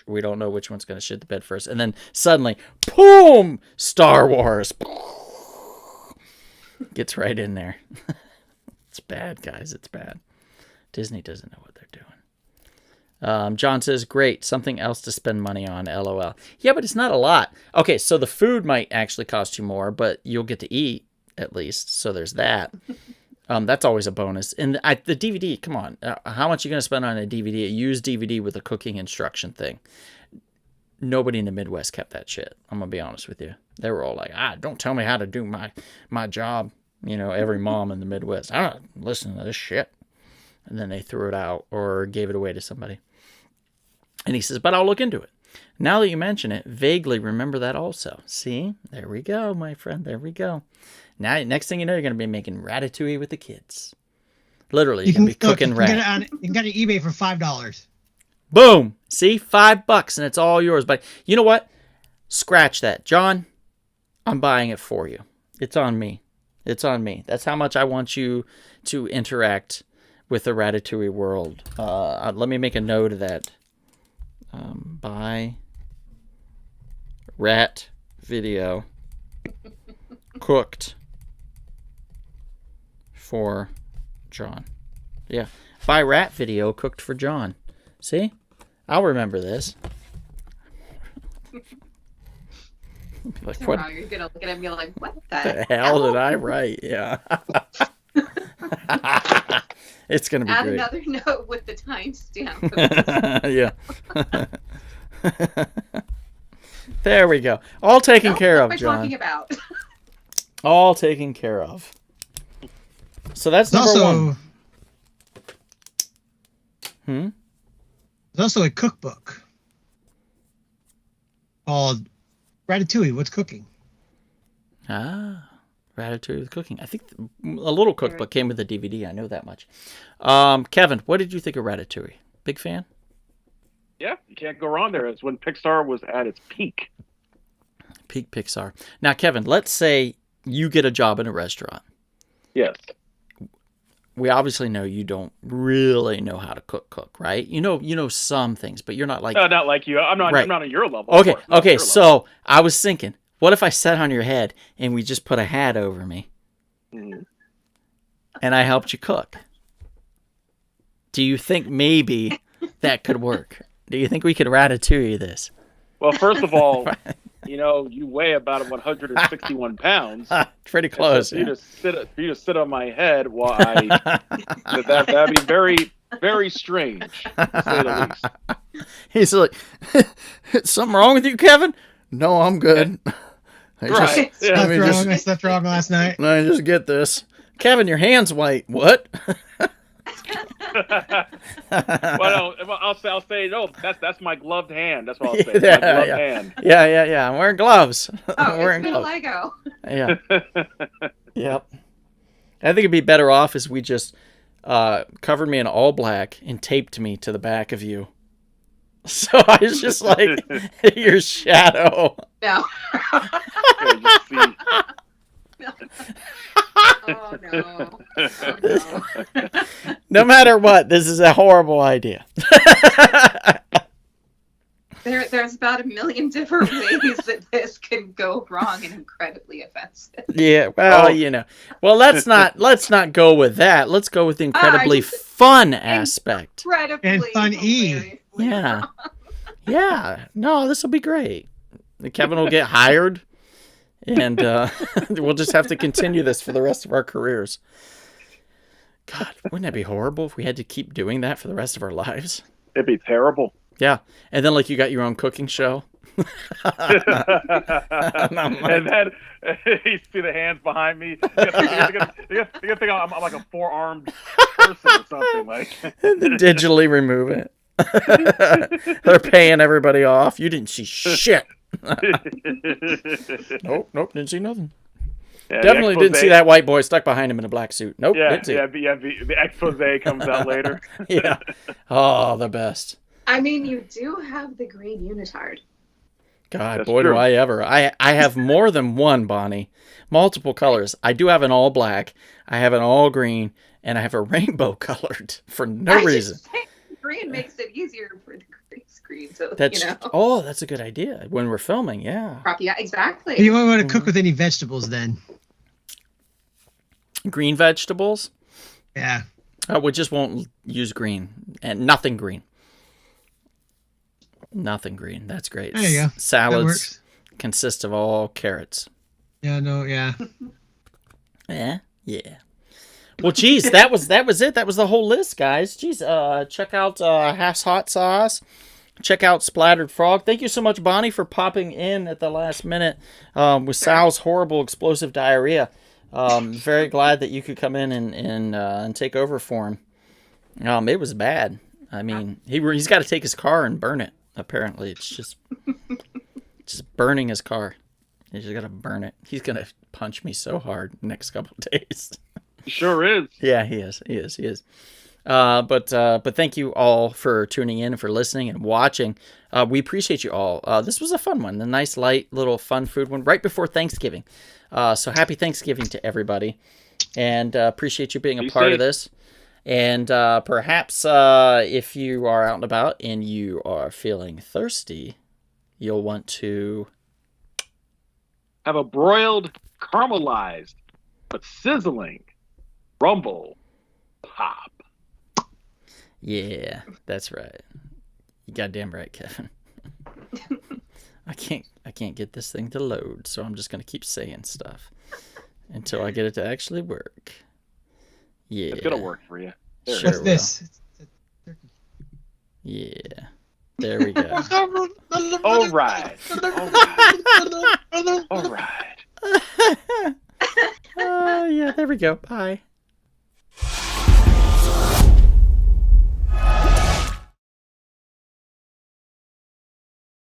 We don't know which one's going to shit the bed first, and then suddenly, boom! Star Wars gets right in there. It's bad, guys. It's bad. Disney doesn't know what they're doing. John says, "Great, something else to spend money on." LOL. Yeah, but it's not a lot. Okay, so the food might actually cost you more, but you'll get to eat at least. So there's that. That's always a bonus. And the DVD, come on. How much are you going to spend on a DVD? A used DVD with a cooking instruction thing. Nobody in the Midwest kept that shit. I'm going to be honest with you. They were all like, don't tell me how to do my job. You know, every mom in the Midwest. I don't listen to this shit. And then they threw it out or gave it away to somebody. And he says, but I'll look into it. Now that you mention it, vaguely remember that also. See? There we go, my friend. There we go. Now, next thing you know, you're going to be making ratatouille with the kids. Literally, you're going to be cooking rat. You can get it on eBay for $5. Boom! See? $5 and it's all yours. But you know what? Scratch that. John, I'm buying it for you. It's on me. It's on me. That's how much I want you to interact with the Ratatouille world. Let me make a note of that. Buy rat video cooked for John. Yeah. Buy rat video cooked for John. See? I'll remember this. Like, what? You're going to look at him and be like, what the hell did I write? Yeah. It's going to be Add great. Another note with the timestamp. Yeah. There we go. All taken care of, John. What am I talking about? All taken care of. So that's number one. There's also a cookbook called Ratatouille, What's Cooking? Ratatouille with cooking. I think a little cookbook came with a DVD. I know that much. Kevin, what did you think of Ratatouille? Big fan? Yeah, you can't go wrong there. It's when Pixar was at its peak. Peak Pixar. Now, Kevin, let's say you get a job in a restaurant. Yes. We obviously know you don't really know how to cook, right? You know some things, but you're not like... No, not like you. I'm not on your level. Okay, so I was thinking, what if I sat on your head and we just put a hat over me? Mm. And I helped you cook? Do you think maybe that could work? Do you think we could Ratatouille this? Well, first of all, you weigh about 161 pounds. Pretty close. So for you to sit on my head while that'd be very, very strange, to say the least. He's like, something wrong with you, Kevin? No, I'm good. I slept wrong last night. I just get this. Kevin, your hand's white. What? Well, I'll say no. That's my gloved hand. That's what I'll say. My gloved hand. Yeah. I'm wearing gloves. I'm wearing gloves. Lego. Yeah. Yep. I think it'd be better off if we just covered me in all black and taped me to the back of you. So I was just like your shadow. No. Oh, no. No matter what, this is a horrible idea. There's about 1 million different ways that this can go wrong and incredibly offensive. Yeah, well, Well, let's not go with that. Let's go with the incredibly fun aspect. Incredibly and fun-y. Yeah. Yeah. No, this will be great. Kevin will get hired. And we'll just have to continue this for the rest of our careers. God, wouldn't that be horrible if we had to keep doing that for the rest of our lives? It'd be terrible. Yeah. And then, you got your own cooking show. And then you see the hands behind me. You think I'm like a four-armed person or something like. Digitally remove it. They're paying everybody off. You didn't see shit. Nope, didn't see nothing. Yeah, Definitely didn't see that white boy stuck behind him in a black suit. Nope, didn't see it. The expose comes out later. Yeah. Oh, the best. I mean, you do have the green unitard. God, That's boy, true. do I ever. I have more than one, Bonnie. Multiple colors. I do have an all black. I have an all green. And I have a rainbow colored for no reason. Green makes it easier for the green screen. So, That's oh, that's a good idea. When we're filming, yeah. Yeah, exactly. You won't want to cook with any vegetables then. Green vegetables? Yeah. We just won't use green. And nothing green. Nothing green. That's great. There you go. Salads consist of all carrots. Yeah, no, yeah. Yeah. Well, geez, that was it. That was the whole list, guys. Geez, check out Hass Hot Sauce. Check out Splattered Frog. Thank you so much, Bonnie, for popping in at the last minute with Sal's horrible explosive diarrhea. Very glad that you could come in and take over for him. It was bad. I mean, he's got to take his car and burn it. Apparently, it's just burning his car. He's just got to burn it. He's gonna punch me so hard next couple of days. Sure is. Yeah, he is. But thank you all for tuning in and for listening and watching. We appreciate you all. This was a fun one, a nice, light, little fun food one right before Thanksgiving. So happy Thanksgiving to everybody, and appreciate you being a part of this. And perhaps if you are out and about and you are feeling thirsty, you'll want to have a broiled, caramelized, but sizzling Rumble Pop. Yeah, that's right. You goddamn right, Kevin. I can't get this thing to load, so I'm just gonna keep saying stuff until I get it to actually work. Yeah, it's gonna work for you. Sure What's will. this? Yeah, there we go. All right. All right. Yeah, there we go. Bye.